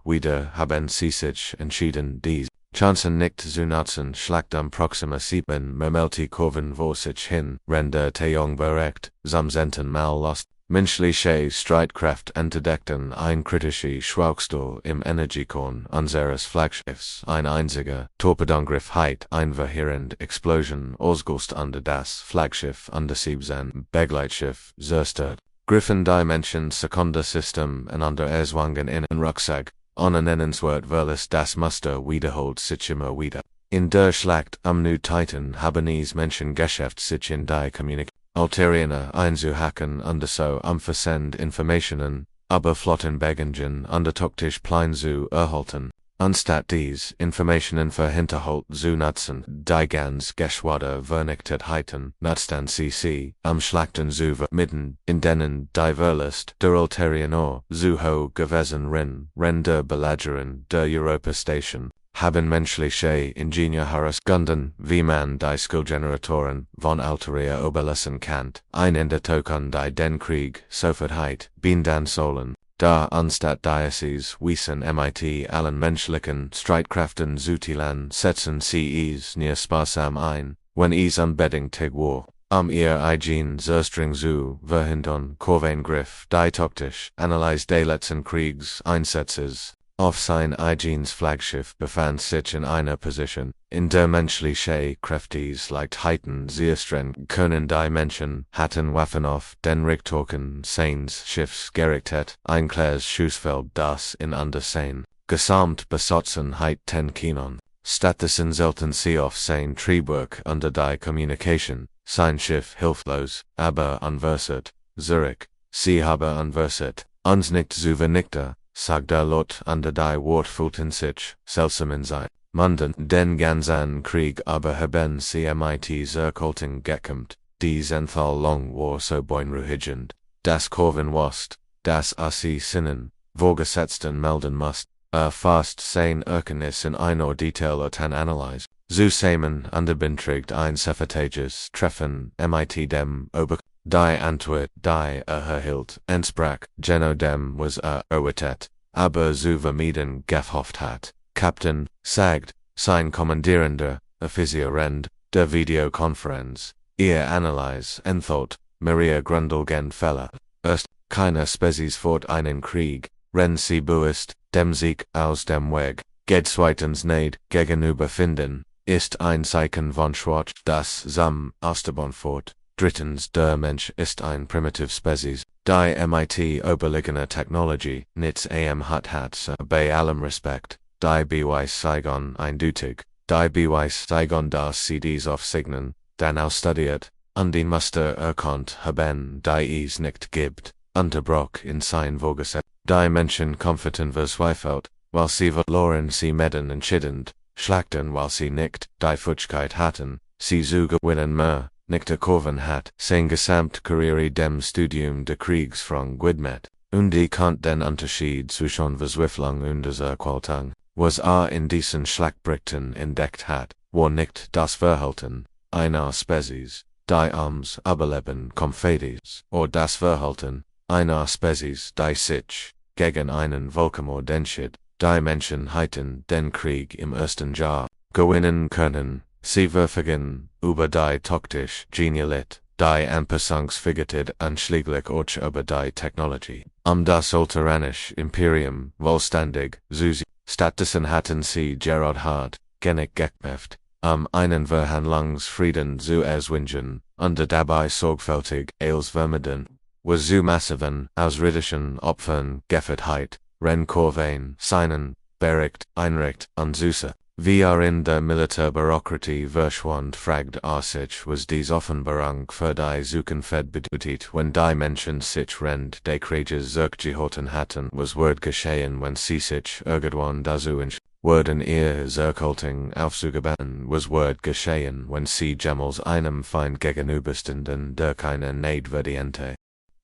wieder haben sie sich entschieden dies Chancen nicht zu nutzen. Schlacht am Proxima 7 Mermelti Kurven vor sich hin, Rende Taeyong berecht, zum zehnten Mal lost. Menschliche Streitkraft entdeckten ein kritische Schwachstelle im Energiekorn unseres Flaggschiffs. Ein einziger Torpedangriff hat eine verheerende Explosion ausgelöst und das Flaggschiff und 17 Begleitschiff zerstört. Griffen die Menschen Sekundensystem einander erzwungen in den Rucksack. Nennenswertvolles das Muster wiederholt sich immer wieder. In der Schlacht am New Titan haben es Menschen geschafft sich in die Alteriener einzuhacken und so umfassend Informationen über Flottenbegingen und taktisch Plan zu erhalten. Anstatt dies Informationen für Hinterhalt zu nutzen, die ganz Geschwader Vernichtheiten nutzten sie am Schlachten zu vermeiden, in denen die Verlust der Alteriener zu hoch gewesen ren der Belagerung der Europa-Station. Haben menschliche Ingenieure herausgefunden, wie man die Skillgeneratoren von Alteria überlassen kann, ein Ende die den Krieg sofort binden sollen. Da anstatt dieses wissen MIT allen menschlichen Streitkräften zutilan setzen sie es nie sparsam ein, wenn es unbedingt war, ihr eigen Zerstring zu verhindern. Corvain griff die taktisch Analyse des letzten Kriegseinsatzes auf sein eigenes Flaggschiff befand sich in einer Position, in der menschliche Kräfte Leichtheiten siestern können. Die Menschen hatten Waffen auf den Richtungen seines Schiffs gerichtet, ein klares Schussfeld das in Andersehen gesamt besatzen 10 Kinon. Stattdessen sollten sie auf sein Triebwerk unter die Kommunikation, sein Schiff hilflos, aber unversert, zurück. Sie habe unversert, uns nicht zu vernichten, sagt der Lot under die Wort fühlten sich seltsamen sei. Munden den ganzen Krieg aber haben sie mit zerkolten gekämpft, die Zenthal lang war so beunruhigend, das Corvain wusste, dass sie Sinnen, Vorgesetzten melden musst, fast sein Erkenntnis in einer detaillierten Analyse. Zusammen unterbinträgt ein Sefatages Treffen mit dem Ober. Die Antwort, die erhielt, entsprach genau dem was erwartet, aber zu vermieden gehofft hat. Captain, sagt, sein Kommandierender, Offizier Rend, der Videokonferenz, ihr Analyse enthielt, Maria Grundelgen Fälle. Erst, keine Spezies fort einen Krieg, Rend sie bewusst, dem Sieg aus dem Weg, geht zweitens nicht gegenüber finden, ist ein Zeichen von Schwarz, das zum Aussterben fort. Drittens, der Mensch ist ein primitive Species. Die MIT oberliegende Technology, nits am hat bei allem Respekt. Die Beweis Saigon eindeutig. Die Beweis Saigon das CDs auf Signen, dann ausstudiert, und den Muster erkannt haben, die es nicht gibt, unterbroch in sein Vorgesetzt. Die Menschen komforten verzweifelt, weil sie verloren sie Meden entschiedend, schlachten weil sie nicht die Fähigkeit hatten, sie zu gewinnen mehr, nicht erkorven hat, sein gesamt Karriere dem Studium de Kriegsführung gewidmet, und die konnte den Unterschied zwischen Verzweiflung und dieser Qualtung, was in diesen Schlachtberichten entdeckt hat, war nicht das Verhalten einer Spezies, die ums Überleben kämpft, oder das Verhalten einer Spezies, die sich gegen einen Völkermord entschied. Die Menschen hätten den Krieg im ersten Jahr gewinnen können. Sie verfügen über die taktisch Genialität, die Anpassungsfähigkeit und schließlich auch über die Technologie, das ultranische Imperium vollständig zu sein. Stattdessen hatten sie Gerard hart genug gekämpft, einen Verhandlungsfrieden zu erzwingen, und dabei sorgfältig als vermieden, was zu massiven ausrirdischen Opfern geführt hat, Renkorvein, seinen Bericht einricht und Süße. Wie in der Militärbürokratie verschwand fragt sich was dies Offenbarung für die Zukunft bedeutet, wenn die Menschen sich rend des Krieges zurückgehalten hatten, was wird geschehen, wenn sie sich irgendwann dazu wurden ihr Zurückhaltung aufzugebauen, was wird geschehen, wenn sie jemals einem Feind gegenüberstanden, der keine notwendige.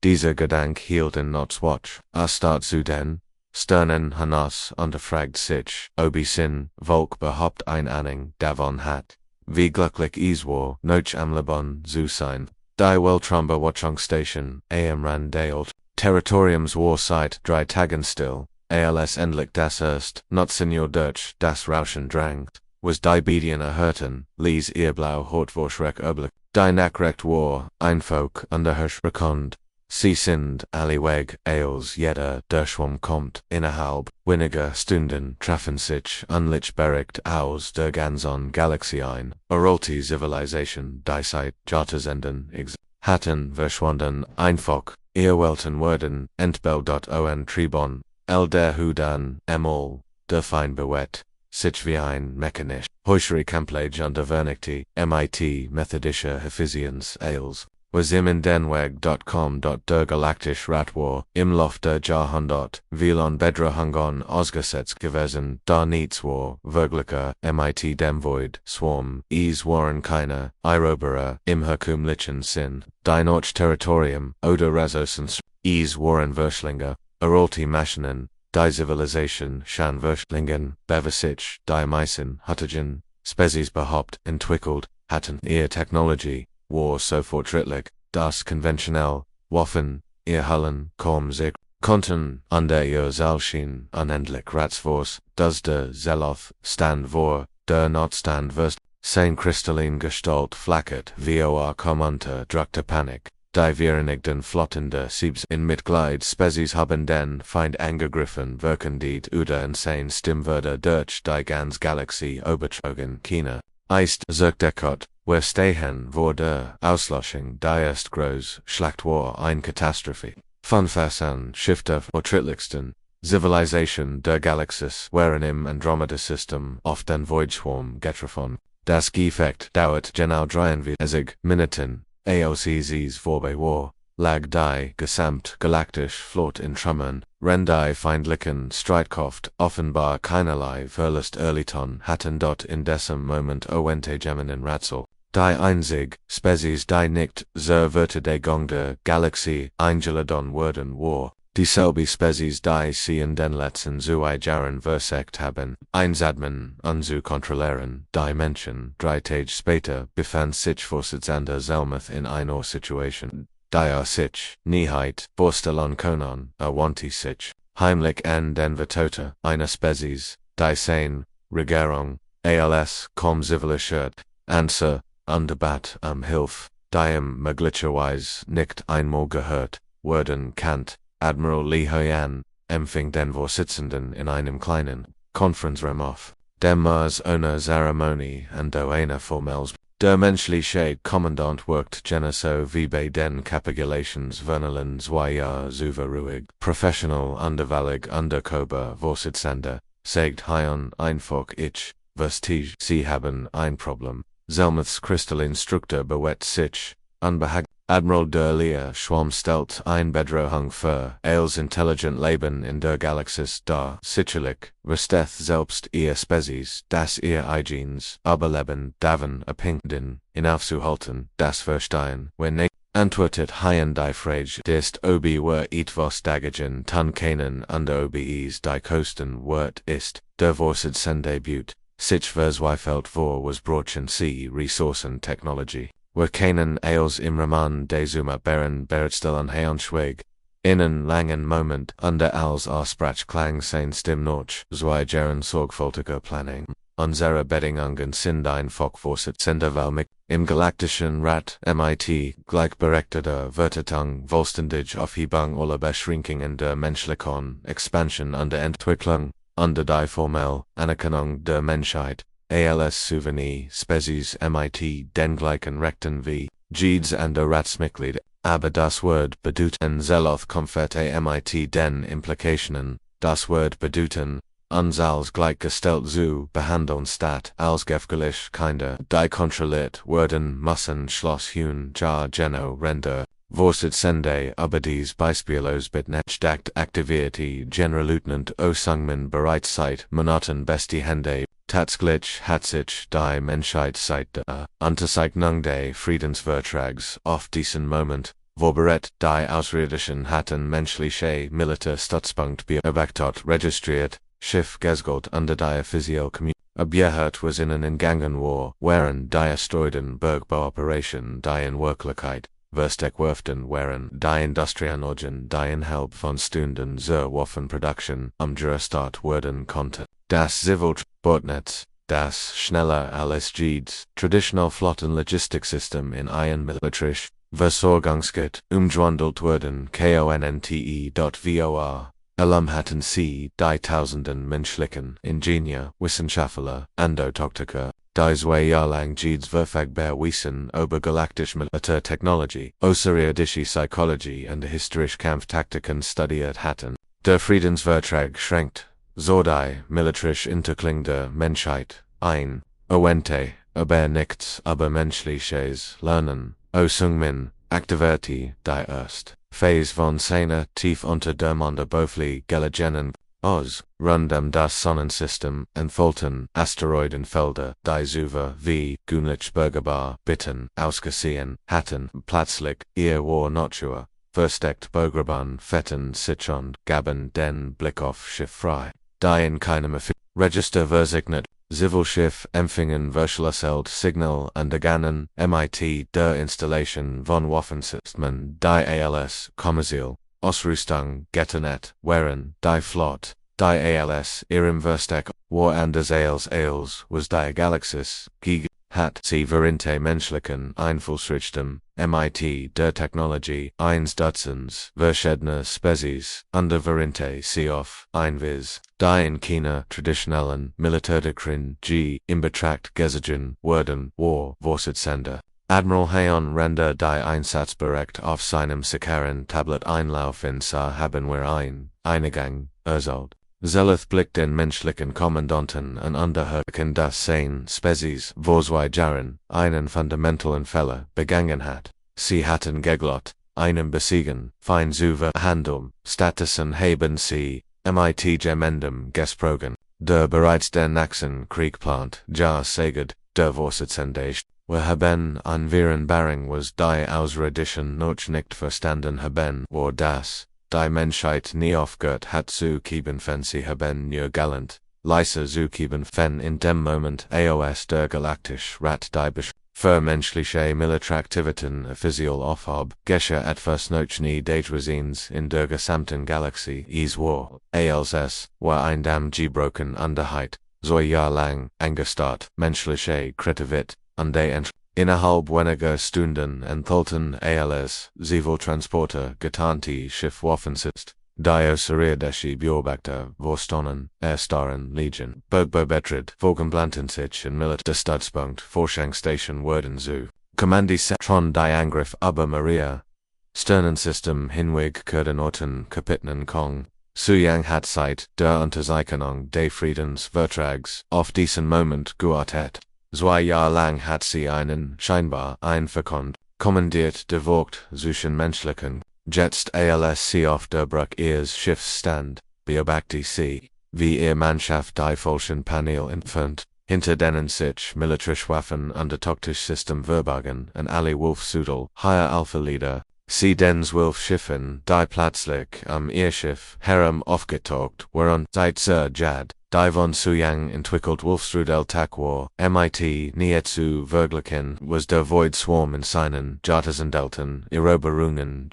Dieser Gedanke hielten not Watch, anstatt zu den Sternen hinaus unterfragt sich, ob sin Volk behauptet eine Ahnung davon hat, wie glücklich es war, noch am Leben zu sein. Die Weltrumbe Watchungsstation, am Rand des Territoriums war seit 3 Tagen still, als endlich das erst, Nutzsenior durch das Rauschen drangt, was die Bedien erhörten, ließ ihr blau Hortvorschreck üblich. Die Nachricht war, einfach unterherrscht bekannt. Sie sind alleweg als jeder Durchschwung kommt, innerhalb weniger Stunden treffen sich unlichbericht aus der ganzen Galaxie ein. Orolti Zivilisation, die seit Jahrtausenden hatten verschwunden, einfach, ihr Welten wurden entbildet und Tribon, der Hudan, emol, der Fein bewet, sich wie ein mechanisch, heuchere Kamplage und der Vernichte, MIT methodische Effizienz als. Was im denweg.com. Der Galactic War im Lauf der Jahrhundert Velon Bedrahungon ausgesetzt gewesen, da nichts war, wirklicher MIT dem Void, Swarm, es waren keine Aerobere im herkömmlichen Sinn, die Notch Territorium oder Resonanz, es waren Verschlinge, Orolti Maschinen, die Zivilisation Shan Verschlingen, Bevesich, die Meisen, Huttigen, Spezies behaupt, entwickelt, hatten ihr Technology, war so fortschrittlich, dass konventionell Waffen, erhalten, kaum sich konnten, an der ihr Salschien unendlich Ratsforce, dass der Zeloth stand war, der Notstand wirst, sein kristallin Gestalt flackert, VOA Kommante druckte Panik, die Verenigten Flotten der Siebs in Mitglied Spezies haben den Feind angegriffen, wirken die oder insane Stimmwörter durch die ganz Galaxie übertragen, China, ist zurückgekehrt. Where stehen wurde Auslöschung die erst groß Schlacht war ein Katastrophe. Von Fasan Schifter fortschrittlichsten Zivilisation der Galaxis waren im Andromeda-System auf den Voidschwarm getroffen. Das Gefecht dauert genau 43 Minuten, AOCZs vorbei war, lag die gesamt galaktisch Flot in Trümmern, die feindlichen Streitkraft offenbar keinerlei Verlust erlitten hatten dort in diesem Moment gemenen Rätsel. Die einzig Spezies die nicht zur Verteidigung der Galaxie eingeladen wurden war, dieselbe Spezies die sie in den letzten 2 Jahren versagt haben, einzuatmen und zu kontrollieren. Die Menschen 3 Tage später befand sich Vorsitzender Zelmuth in einer Situation, die sich nicht vorstellen können, wanti sich heimlich an den Vertote einer Spezies, die sein Regierung, als kaum zivilisiert, Answer, Debat Hilf, die möglicherweise nicht einmal gehört wurden Kant, Admiral Li Huyan, empfing den Vorsitzenden in einem kleinen Konferenzraum auf. dem Mars ohne Zeremonie und eine Formels. Der menschliche Kommandant worked Geneso wie bei den Capitulations Vernalens Jahr zuver ruhig. Professional undervalig Undercover Vorsitzender, sagt Hion einfach ich, Vestige, Sie haben ein Problem. Zelmuths Kristallinstruktor bewet sich, unbehag. Admiral der Leer Schwarm stellt ein Bedrohung für als intelligent Leben in der Galaxis dar. Sicherlich, Resteth selbst ihr Spezies, das ihr Eigenes Überleben davon abhängt aufzuhalten, das Verstehen, wenn antwortet Hien die Frage, ist obi wer etwas dagegen tun können under obes die Kosten wert ist, der Vorsitzende Butte, sich verzweifelt vor was Brochen sie Ressourcen Technology. Wir können als im Rahmen des bereitstellen Heonschweg. In langen Moment under als Aussprach klang sein Stimmnoch, zwei Jahre sorgfältiger Planning. Unsere Bedingungen sind einfach Vorsitzender weil im galaktischen Rat MIT gleichberechtigter Vertretung vollständig Aufhebung aller Beschränkungen der menschlichen Expansion under Entwicklung, under die formelle Anerkennung der Menschheit. Als Souvenir Spezies MIT den gleichen Rechten wie Jedes and der Ratsmitglied, aber das Wort bedeuten Zeloth komferte MIT den Implikationen, das Wort bedeuten, uns als gleichgestellt zu behandeln statt als gefährlich Kinder, die kontrolliert werden müssen Schloss Hune ja Geno Render, Vorsitzende über dies beispiellos Bitnetstakt Aktivität Generalleutnant Osungman bereits seit Monaten bestehende. Tatsächlich hat sich die Menschheit seit der Unterzeichnung des Friedensvertrags auf diesen Moment, vorbereitet die Außerirdischen hatten menschliche Militärstützpunkt beobachtet registriert, Schiff gesegelt unter der Physiognomie. Abgehört was in Gangen war, waren die Asteroiden Bergbauoperationen die in Wirklichkeit, Versteckwerften waren die Industrienorgen die innerhalb von Stunden zur Waffenproduktion umgerüstet werden konnte. Das Ziviltransportnetz, das schneller als jedes traditional Flottenlogistiksystem in ein militärisch Versorgungsgut umgewandelt werden konnte. Hatten sie die tausenden menschlichen Ingenieur, Wissenschaftler, Andotoktiker, die 2 Jahre lang jedes verfügbar Wissen über galaktische Militärtechnologie, außerirdische Psychologie und historische Kampftaktiken studiert hatten. Der Friedensvertrag schränkt so die militärisch Interkling der Menschheit ein, Owente, aber nichts über menschliches Lernen, Osungmin, Aktivität, die erst Phase von seiner tief unter der Monde Bofli Gelegenen, aus, rund das Sonnensystem, entfolgten Asteroidenfelder, die Zuver wie Gunlich Bergebar, Bitten, ausgesehen, hatten, plötzlich, ihr war Natur, versteckt Berggraben, Fetten, Sichon, gaben den Blick auf Schiff frei. Die in keinem Register versignet, Zivilschiff empfingen virtuelles Signal und begannen, MIT der Installation von Waffensystemen, die als kommerziell, Ausrüstung getarnet waren, die Flott, die als ihrem Versteck, war anders als was die Galaxis, gegen, hat sie verinte menschlichen Einflussrichtung, MIT der Technologie, eins Dutzends, verschiedene Spezies, under verinte sie auf, einvis, die in China traditionellen Militärdoktrine G in Betracht gezogen werden, war Vorsitzender. Admiral Haon Render die Einsatzbereit auf seinem sicheren Tablet Einlauf in haben wir Eingang, erzählt. Zeloth blickt den menschlichen Kommandanten und unterhören das sein Spezies, wo 2 Jahren, einen fundamentalen Fehler begangen hat. Sie hatten geglaubt, einem besiegen, fein zu verhandeln, stattdessen haben sie, mit gemendem gesprochen, der bereits den nächsten Krieg plant, ja sagt, der Vorsitzende. Wir haben an Virenbarung was die Außerirdischen noch nicht verstanden haben, war das. Die Menschheit nie aufgehört hat zu kieben wenn sie haben nur galant, leise zu kieben wenn in dem Moment AOS der Galactisch Rat die für menschliche Militäraktivitäten offiziell aufhab, gesche etwas noch nie Daedrusins in der gesamten Galaxie war, als war ein Damm gebrochen Underheit, so Jahr lang, angestarrt, menschliche Kreativität, und die innerhalb weniger Stunden enthalten als Ziviltransporter getarnte Schiffwaffensist, Dioseriadeschi Bjorbacter, Vorstonen, Erstaren, Legion, Bergbobetrid, Vorgenblantensich and Millet de Studspunkt, Forschungsstation Werden Zoo, Kommandi Setron die Angriff aber Maria, Sternensystem Hinweg Kurdenorten Kapitnen Kong, Suyang hat Zeit, der Unterzeichnung des Friedens Vertrags, auf diesen Moment gewartet. 2 Jahr lang hat sie einen, scheinbar, einverkond, kommandiert devogt, zwischen menschlichen, jetzt als sie auf der Brücke ihres Schiffs stand, beobachtete sie, wie ihr Mannschaft die falschen Panel entfernt, hinter denen sich militärische Waffen und taktisches System verbergen, und alle Wolfsudel, Higher Alpha Leader, sie den 12 Schiffen, die plötzlich am Irrschiff Harem aufgetaucht waren, seit Sir Jad, die von Suyang entwickelt Wolfsrudel Takwar, MIT nie zu vergleichen, was der Void Swarm in seinen Jahrtausendalten Eroberungen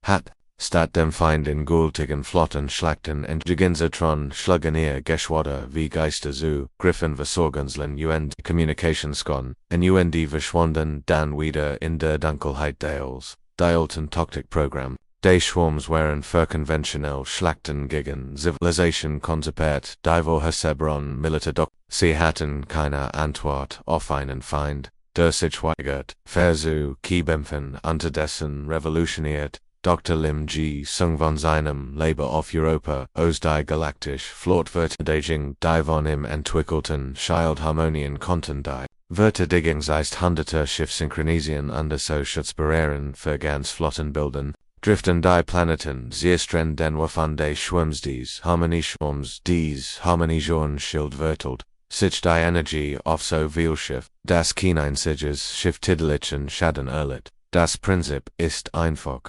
hat, statt dem Feind in gültigen Flottenschlachten und Gigensatron schlugen ihr Geschwader wie Geister zu, griffen Versorgungslen und Kommunikationskon, und verschwanden dann wieder in der Dunkelheit des alten Taktikprogramm. Die Schwarms waren für konventionell Schlachten gegen Zivilisation konzipiert, die woher Sebron Militär doch, sie hatten keine Antwort auf einen Feind, der sich weigert, Versuch kämpfen, unterdessen revolutioniert, Dr. Lim G. Sung von seinem Leben auf Europa, aus die Galactic Flottverteidigung, die von ihm entwickelten Schildharmonien konnten die Verteidigungsgeist hunderter Schiffssynchronisieren und so Schutzbarrieren für ganz Flottenbilden, driften die Planeten, sie stren den wovon des Schwarms dies Harmonieschwarms dies Harmonieschild vertelt, sich die Energie auf so viel Schiff, das Kineinsiges Schiff Tidelichen Schaden erlitt. Das Prinzip ist einfach,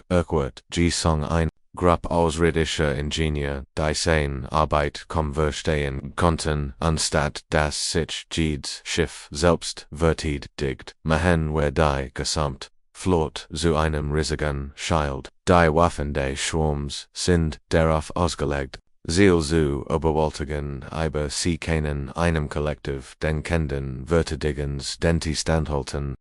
Song ein Gruppe ausrirdischer Ingenieur, die seine Arbeit verstehen konnten, anstatt dass sich jedes Schiff selbst verteidigt, mahen wir die gesamt Flot zu einem riesigen Schild. Die Waffen des Schwarms sind darauf ausgelegt, Ziel zu überwältigen, aber sie können einem Kollektiv den Kenden verteidigens den standhalten.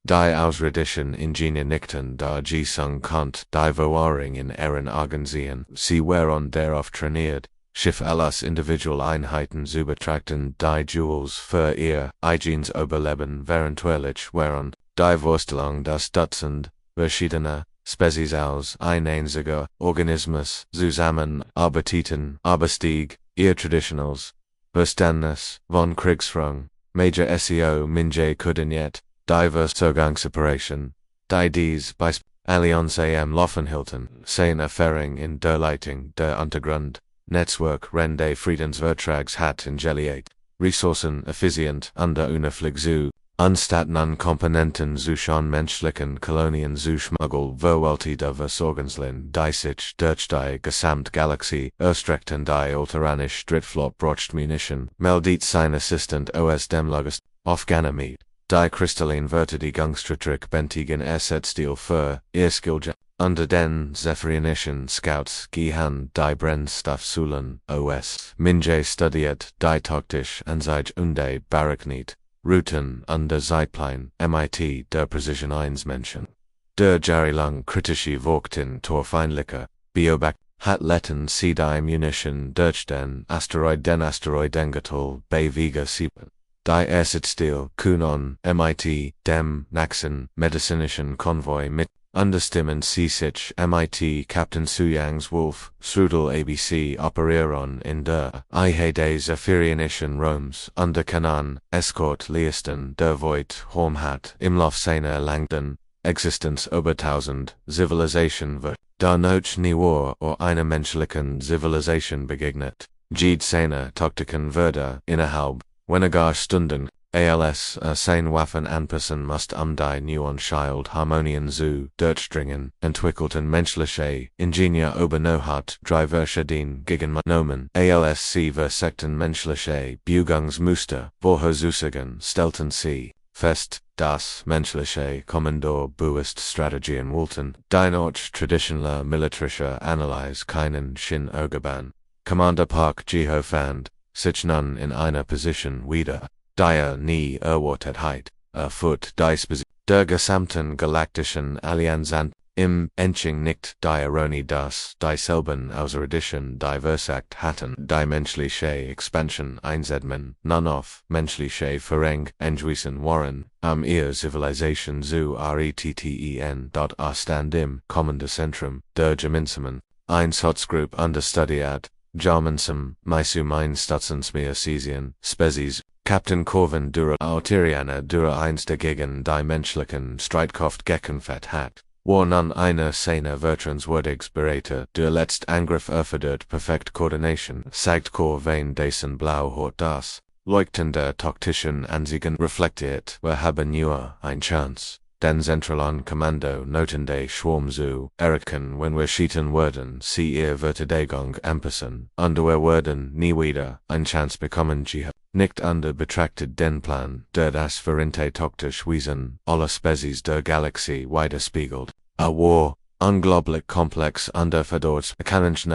Die ausrirdischen Ingenieur nickten da Sung konnte die Verwahrung in ihren Augen sehen, sie waren darauf trainiert, Schiff als Individualeinheiten zu betrachten, die Jewels für ihr eigenes Überleben verantwortlich waren, die Vorstellung das Dutzend verschiedener Spezies aus ein einziger Organismus zusammen arbeiteten, abstieg, ihr traditionelles Verständnis von Kriegsführung, Major SEO Minje Kudinet, Diverse Zugangsseparation, die dies bei Allianz am Waffenhilton, seine Erfahrung in der Leitung der Untergrund, Netzwerk Rende Friedensvertrags hat ingeliert, Ressourcen effizient under una Flugzu, anstatt non Komponenten zwischen menschlichen Kolonien zu schmuggeln, verwaltete Versorgungslinien, die sich durch die Gesamtgalaxie erstreckten, die ultranisch Drittflot braucht Munition, meldet sein Assistent aus dem Logist, Afghanemid. Die Kristallin Verteidigungsstrategie bentigen Ersatzstil für ihr Skillja. Unter den Zephyrionischen Scouts gehen die Brennstoffsäulen os. Minje studiert die taktisch Anzeige und die Barrachnit. Routen und Zeitplan MIT der Precision 1 Menschen. Der jahrelang kritische Vogtin Torfeinlicher, Bioback, hat letten sie die Munition durch den Asteroidengatol bei Vega 7. Die Ersatzstil Kunon, MIT, dem Naxen, medizinischen Konvoi mit, understimmen sie sich MIT Captain Suyangs Wolf, Strudel ABC operieren in der Ihe des Zephyrionischen Roms, under Kanan, Escort Leisten der Void Horm hat, im Lauf seiner langten Existenz über 1000 Zivilisation wird, da noch nie war einer menschlichen Zivilisation begegnet. Jede seiner Taktiken würde innerhalb weniger Stunden, als sein Waffen anpassen musst die neuen Schildharmonien zu durchdringen, entwickelten menschliche Ingenieur übernohat drei verschiedene Gegenmaßnahmen, als sie versekten menschliche Bewegungsmuster, vorherzusagen stellten sie fest, dass menschliche Kommando bewusst Strategien wollten, die noch traditionelle militärische Analyse keinen Sinn ergaben. Commander Park Jiho fand sich nun in einer Position wieder, die nie erwartet hat, Foot dies der gesamten galaktischen Allianz an, Im Enching nicht die Ironi das dieselben Außerirdischen die Versagt hatten die menschliche Expansion einsedmen none of menschliche Vereng entwiesen waren am ihr Civilization zu retten dort stand im kommende Centrum der Gemeinsamen Einsatzgruppe understudiat Germansum Maisu mein Stutzens mir Caesian Spezies Captain Corvin dura Arteriana dura eins dagegen die menschlichen Streitkraft gekämpft hat. War nun eine seiner Vertrauenswürdigs Berater der letzt Angriff erfordert perfekt Koordination sagt Corvain dessen Blauhort das leuchtende taktischen Ansiegen reflektiert wir haben nur ein Chance. Den zentralen Kommando notende Schwarm zu erkennen wenn wir schieten würden sie ihr Verteidigung anpassen und wir würden nie wieder ein Chance bekommen nicht under betrachtet den Plan der das Verinte taktisch wiesen alle Spezies der Galaxie widerspiegelt. A war, unglaublich komplex under verdorts Mechanischen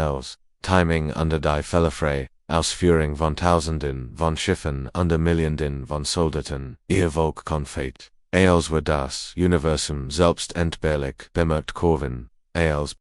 Timing under die Fällefrei, Ausführung von Tausenden von Schiffen under Millionen von Soldaten, ihr Volk konfet. Als wir das Universum selbst entbehrlich bemerkt Corvin, als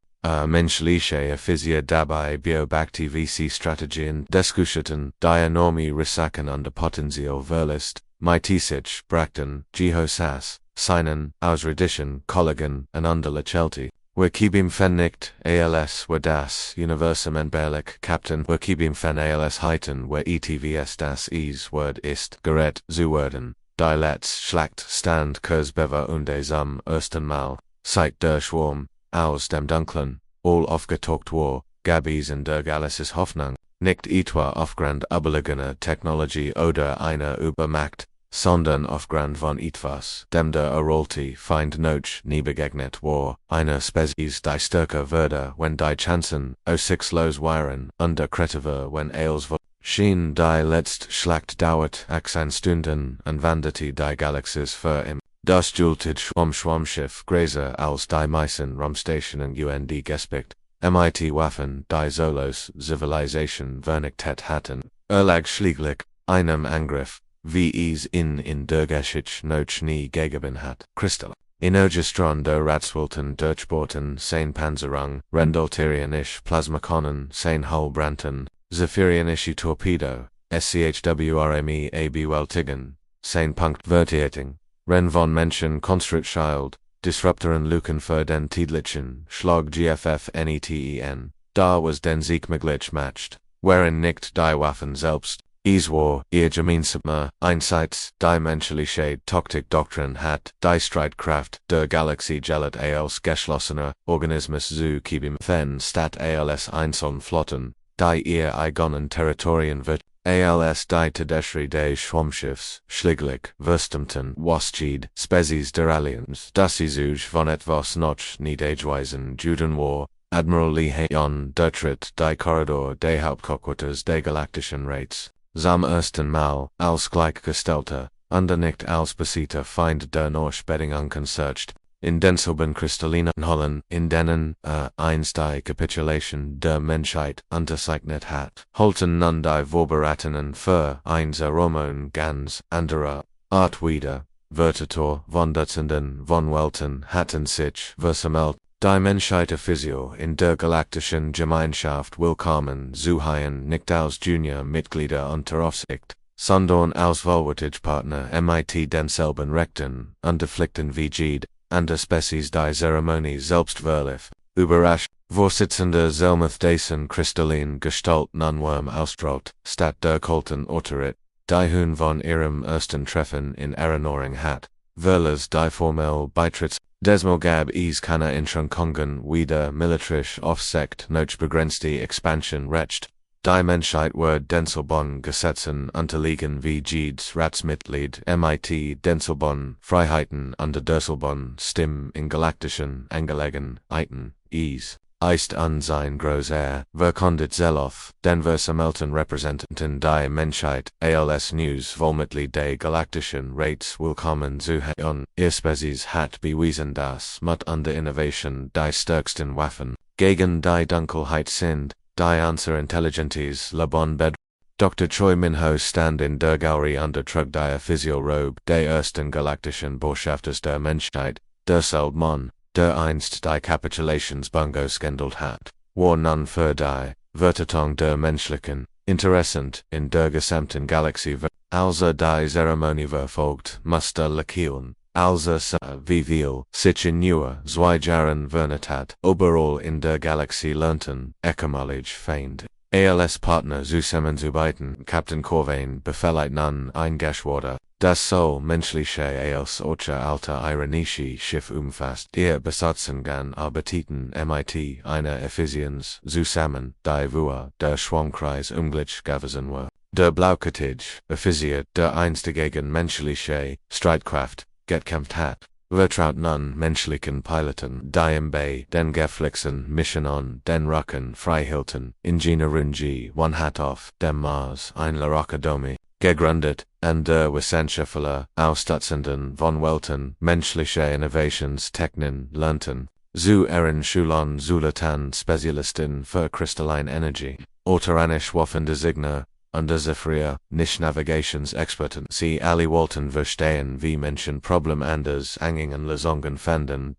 menschliche Physik dabei beobachte VC Strategien diskutierten, die enorme Risiken under Potenzial Verlust, Mitisich, Brachten, Gehosas, Seinen, Ausredischen, Kollegen, und under Lechelti. Wir kiebim fen nicht, als wir das Universum entbehrlich Captain, wir kiebim fen als heiten, wir etvs das Word ist, gerät zu werden. Die letz Schlacht stand Kurzbever und zum ersten Mal, seit der Schwarm, aus dem Dunklen, all aufgetaucht war, Gabis in der Galaxis Hoffnung, nicht etwa aufgrund überlegener Technologie oder einer Übermacht, sondern aufgrund von etwas, dem der Errolti Feind noch nie begegnet war, einer Spezies die stärker würde, wenn die Chancen aussichtslos waren, und kreativer wenn als schien die letzte Schlacht dauert 18 Stunden und wanderte die Galaxis für im. Das jultet Schwammschiff größer als die meisten Raumstationen UND gespickt. MIT Waffen die Solos Civilization vernichtet hatten. Erlag schläglich, einem Angriff, wie es in der Geschichte noch nie gegeben hat. Crystal. Energiestron der Ratswilten Durchbohrten sein Panzerung, Rendolterianisch Plasmakonnen sein Hullbranten, Zephyrionische Torpedo, SCHWRME Abwältigen, sein Punkt Vertieting, Ren von Menschen Konstruktschild, Disruptoren Luken für den Tiedlichen, Schlag GFF-NETEN, da was den Sieg möglich macht, wherein nicht die Waffen selbst, es war, ihr gemeinsamer, einseits, die menschliche Taktik Doktrin hat, die Streitkraft der Galaxie gelet als geschlossener Organismus zu kiebim fen statt als einzeln Flotten, die ihr eigenen Territorien wird, als die Tedeshri des Schwammschiffs, schläglich, Würstumten, Wasjed, Spezies der Aliens, das sie sich von etwas noch nicht agweisen Juden war, Admiral Lee Hayon Dertritt die Korridor des Hauptquartiers des Galaktischen Rats, zum ersten Mal, als gleichgestellter, und nicht als besieter Feind der Norschbedingungen consercht, in denselben kristallinen Hollen, in denen, einst die Kapitulation der Menschheit unterzeichnet hat, holten nun die Vorbereitungen für ein Romon ganz anderer Art wieder, Vertator von Dutzenden von Welten hatten sich versammelt, die Menschheit Physio in der galaktischen Gemeinschaft willkommen zu heißen nicht als Junior-Mitglieder unter Aufsicht, sondern als Wohltätigkeitspartner MIT denselben Rechten, unterpflichten wie Jede, an der Spezies die Zeremonie selbst verlief, überrascht, Vorsitzender Zelmuth dessen kristallin Gestalt non-worm ausstrahlt, statt der Kulten Otterit, die Hun von ihrem ersten Treffen in Erinnerung hat, Verles die formell Beitritts, Desmo gab es keine Einschränkungen wieder militärisch Aufsicht noch begrenzte Expansion recht, die Menschheit wird denselben Gesetzen unterliegen wie jedes Ratsmitglied MIT denselben Freiheiten unter derselben Stimme in galaktischen Angelegenheiten, es ist an sein großer verkündet Zelof, den versammelten Repräsentanten die Menschheit als News Vollmitglied des galaktischen Rats willkommen zu heißen, ihr Spezies hat bewiesen dass mit an der Innovation die stärksten Waffen gegen die Dunkelheit sind, die unser Intelligentes le bon bed. Dr. Choi Minho stand in der Galerie unter Trug die Physiorobe des ersten galaktischen Botschafters der Menschheit, derselbe Mann, der einst die Kapitulationsbungo skendelt hat, war nun für die Vertitung der menschlichen Interessent in der gesamten Galaxie also die Zeremonie verfolgt musste lakieren, also wie viel sich in nur 2 Jahren vernet hat, überall in der Galaxie lernten, ekemalig feind. ALS Partner zusammenzuarbeiten, Captain Corvain befehligt nun eingeschworen, das soll menschliche als Orche alter ironische Schiff umfasst, Besatzungen arbeiteten mit einer Effizienz zusammen, die Vua der Schwungkreis ungleich gewesen war. Der Blaukettage, effizient der einst gegen menschliche Streitkraft gekämpft hat, vertraut nun menschlichen Piloten, die im Bay den geflixen Missionen den Rücken freihielten, Ingenieurungi one hat auf dem Mars eine Rockadome gegründet, an der Wissenschaftler Ausstatzenden von Welten menschliche Innovationstechnen lernten, zu ihren Schulern Zulatan Spezialisten für Crystalline Energy, Autoranisch Waffendesigner, Unterseefrier, Nicht-Navigationsexperten, sie alle wollten verstehen, wie Menschen Problem anders angingen Lösungen fanden,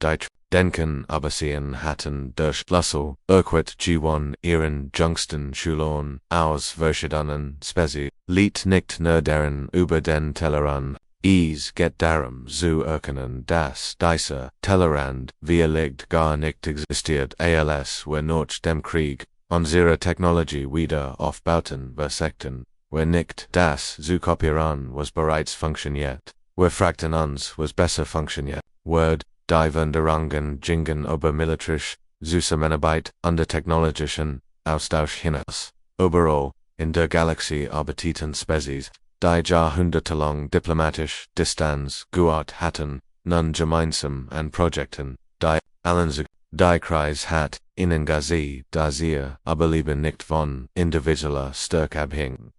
denken, aber sehen hatten der Schlüssel, G1 ihren jüngsten Schülern aus verschiedenen Lied nicht nur deren über den Tellerrand. Es geht darum zu erkennen, dass dieser Tellerrand, wie liegt gar nicht existiert, als wir nach dem Krieg unsere Technologie wieder aufbauten versuchten, wir nicht das zu kopieren, was bereits funktioniert. Wir fragten uns, was besser funktioniert. Word, die Wanderungen gingen über militärisch Zusammenarbeit und der technologischen Austausch hinaus. Überall, in der Galaxie arbeiteten Spezies, die jahrhundertelang diplomatisch Distanz gewahrt hatten, nun gemeinsam an Projekten, die allen die Kreis hat ihnen gesehen, dass ihr aber lieber nicht von individueller Stärke abhing,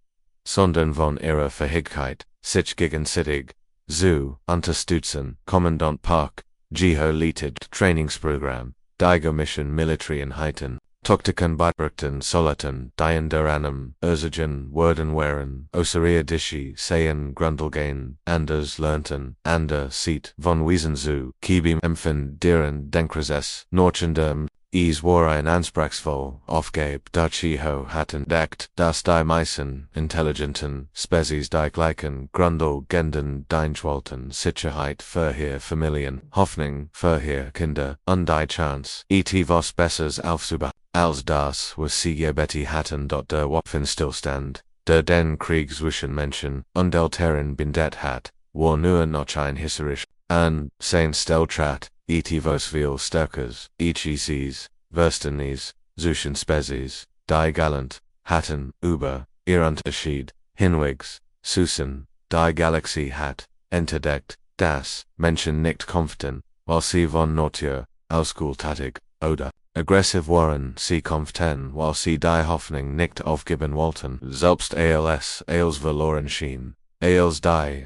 sondern von ihrer Fähigkeit, sich gegenseitig zu unterstützen. Kommandant Park, Geho-leitet Trainingsprogramm, die gemischten Militäreinheiten, Taktiken beibringen sollten, die in der einem Ursagen werden waren, außerirdische Sehen grundlegend anders lernten, ander Seat von Wesen zu Kibim empfinden deren Denkprozess, Norchendem, es war ein anspruchsvoll Aufgabe, da Geho hat entdeckt, dass die meisten intelligenten Spezies die gleichen grundlegenden Dinge wollten, Sicherheit für ihre Familien, Hoffnung für ihre Kinder, und die Chance, etwas Besseres aufzubauen. Als das, was sie gebeten hatten, der Waffenstillstand, der den Krieg zwischen Menschen und Alteren beendet hat, war nur noch ein historisch, an sein Stelltrat, etwas viel stärkeres, etcs, Verständnis, zwischen Spezies, die galant, hatten, über, ihr Unterschied, hinwegs, Susan, die Galaxie hat, entdeckt, dass Menschen nicht kämpften, weil sie von Natur, ausgultätig, oder aggressiv waren, sie kämpften, weil sie die Hoffnung nicht aufgeben wollten, selbst als verloren schien. Als die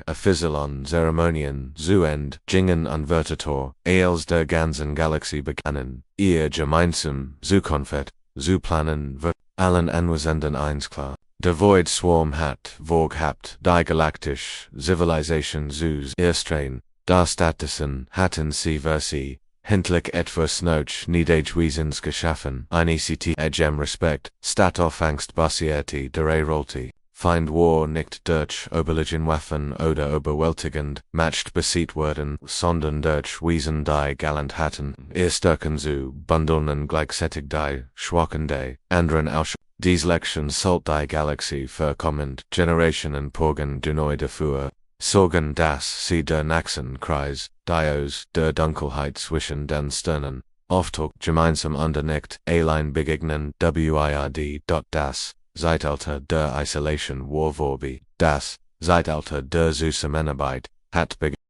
Zeremonien zu Ende gingen und Vertitor, als der ganzen Galaxie begannen, ihr gemeinsam Zukunft zu planen, wird allen Anwesenden eins klar. Der Void Swarm hat vorgehabt, die galaktische Zivilisation zu erstellen, das stattdessen hatten sie endlich etwas Neues Niedrigswesens geschaffen, eine City Respekt, statt auf Angst basierte der Rollte. Feind war nicht durch überlegen Waffen oder überwältigend Macht besiegt worden, sondern durch Wesen die galant hatten, ihr Stärken zu bundeln und gleichzeitig die Schwachen der anderen aus. Dies Lektion sollt die Galaxie für kommend Generationen purgen neu dafür sorgen, dass sie der nächsten Kreis, die aus der Dunkelheit zwischen den Sternen, oft gemeinsam und nicht allein begegnen, wird. Das Zeitalter der Isolation war vorbei, das Zeitalter der Zusammenarbeit hat begonnen.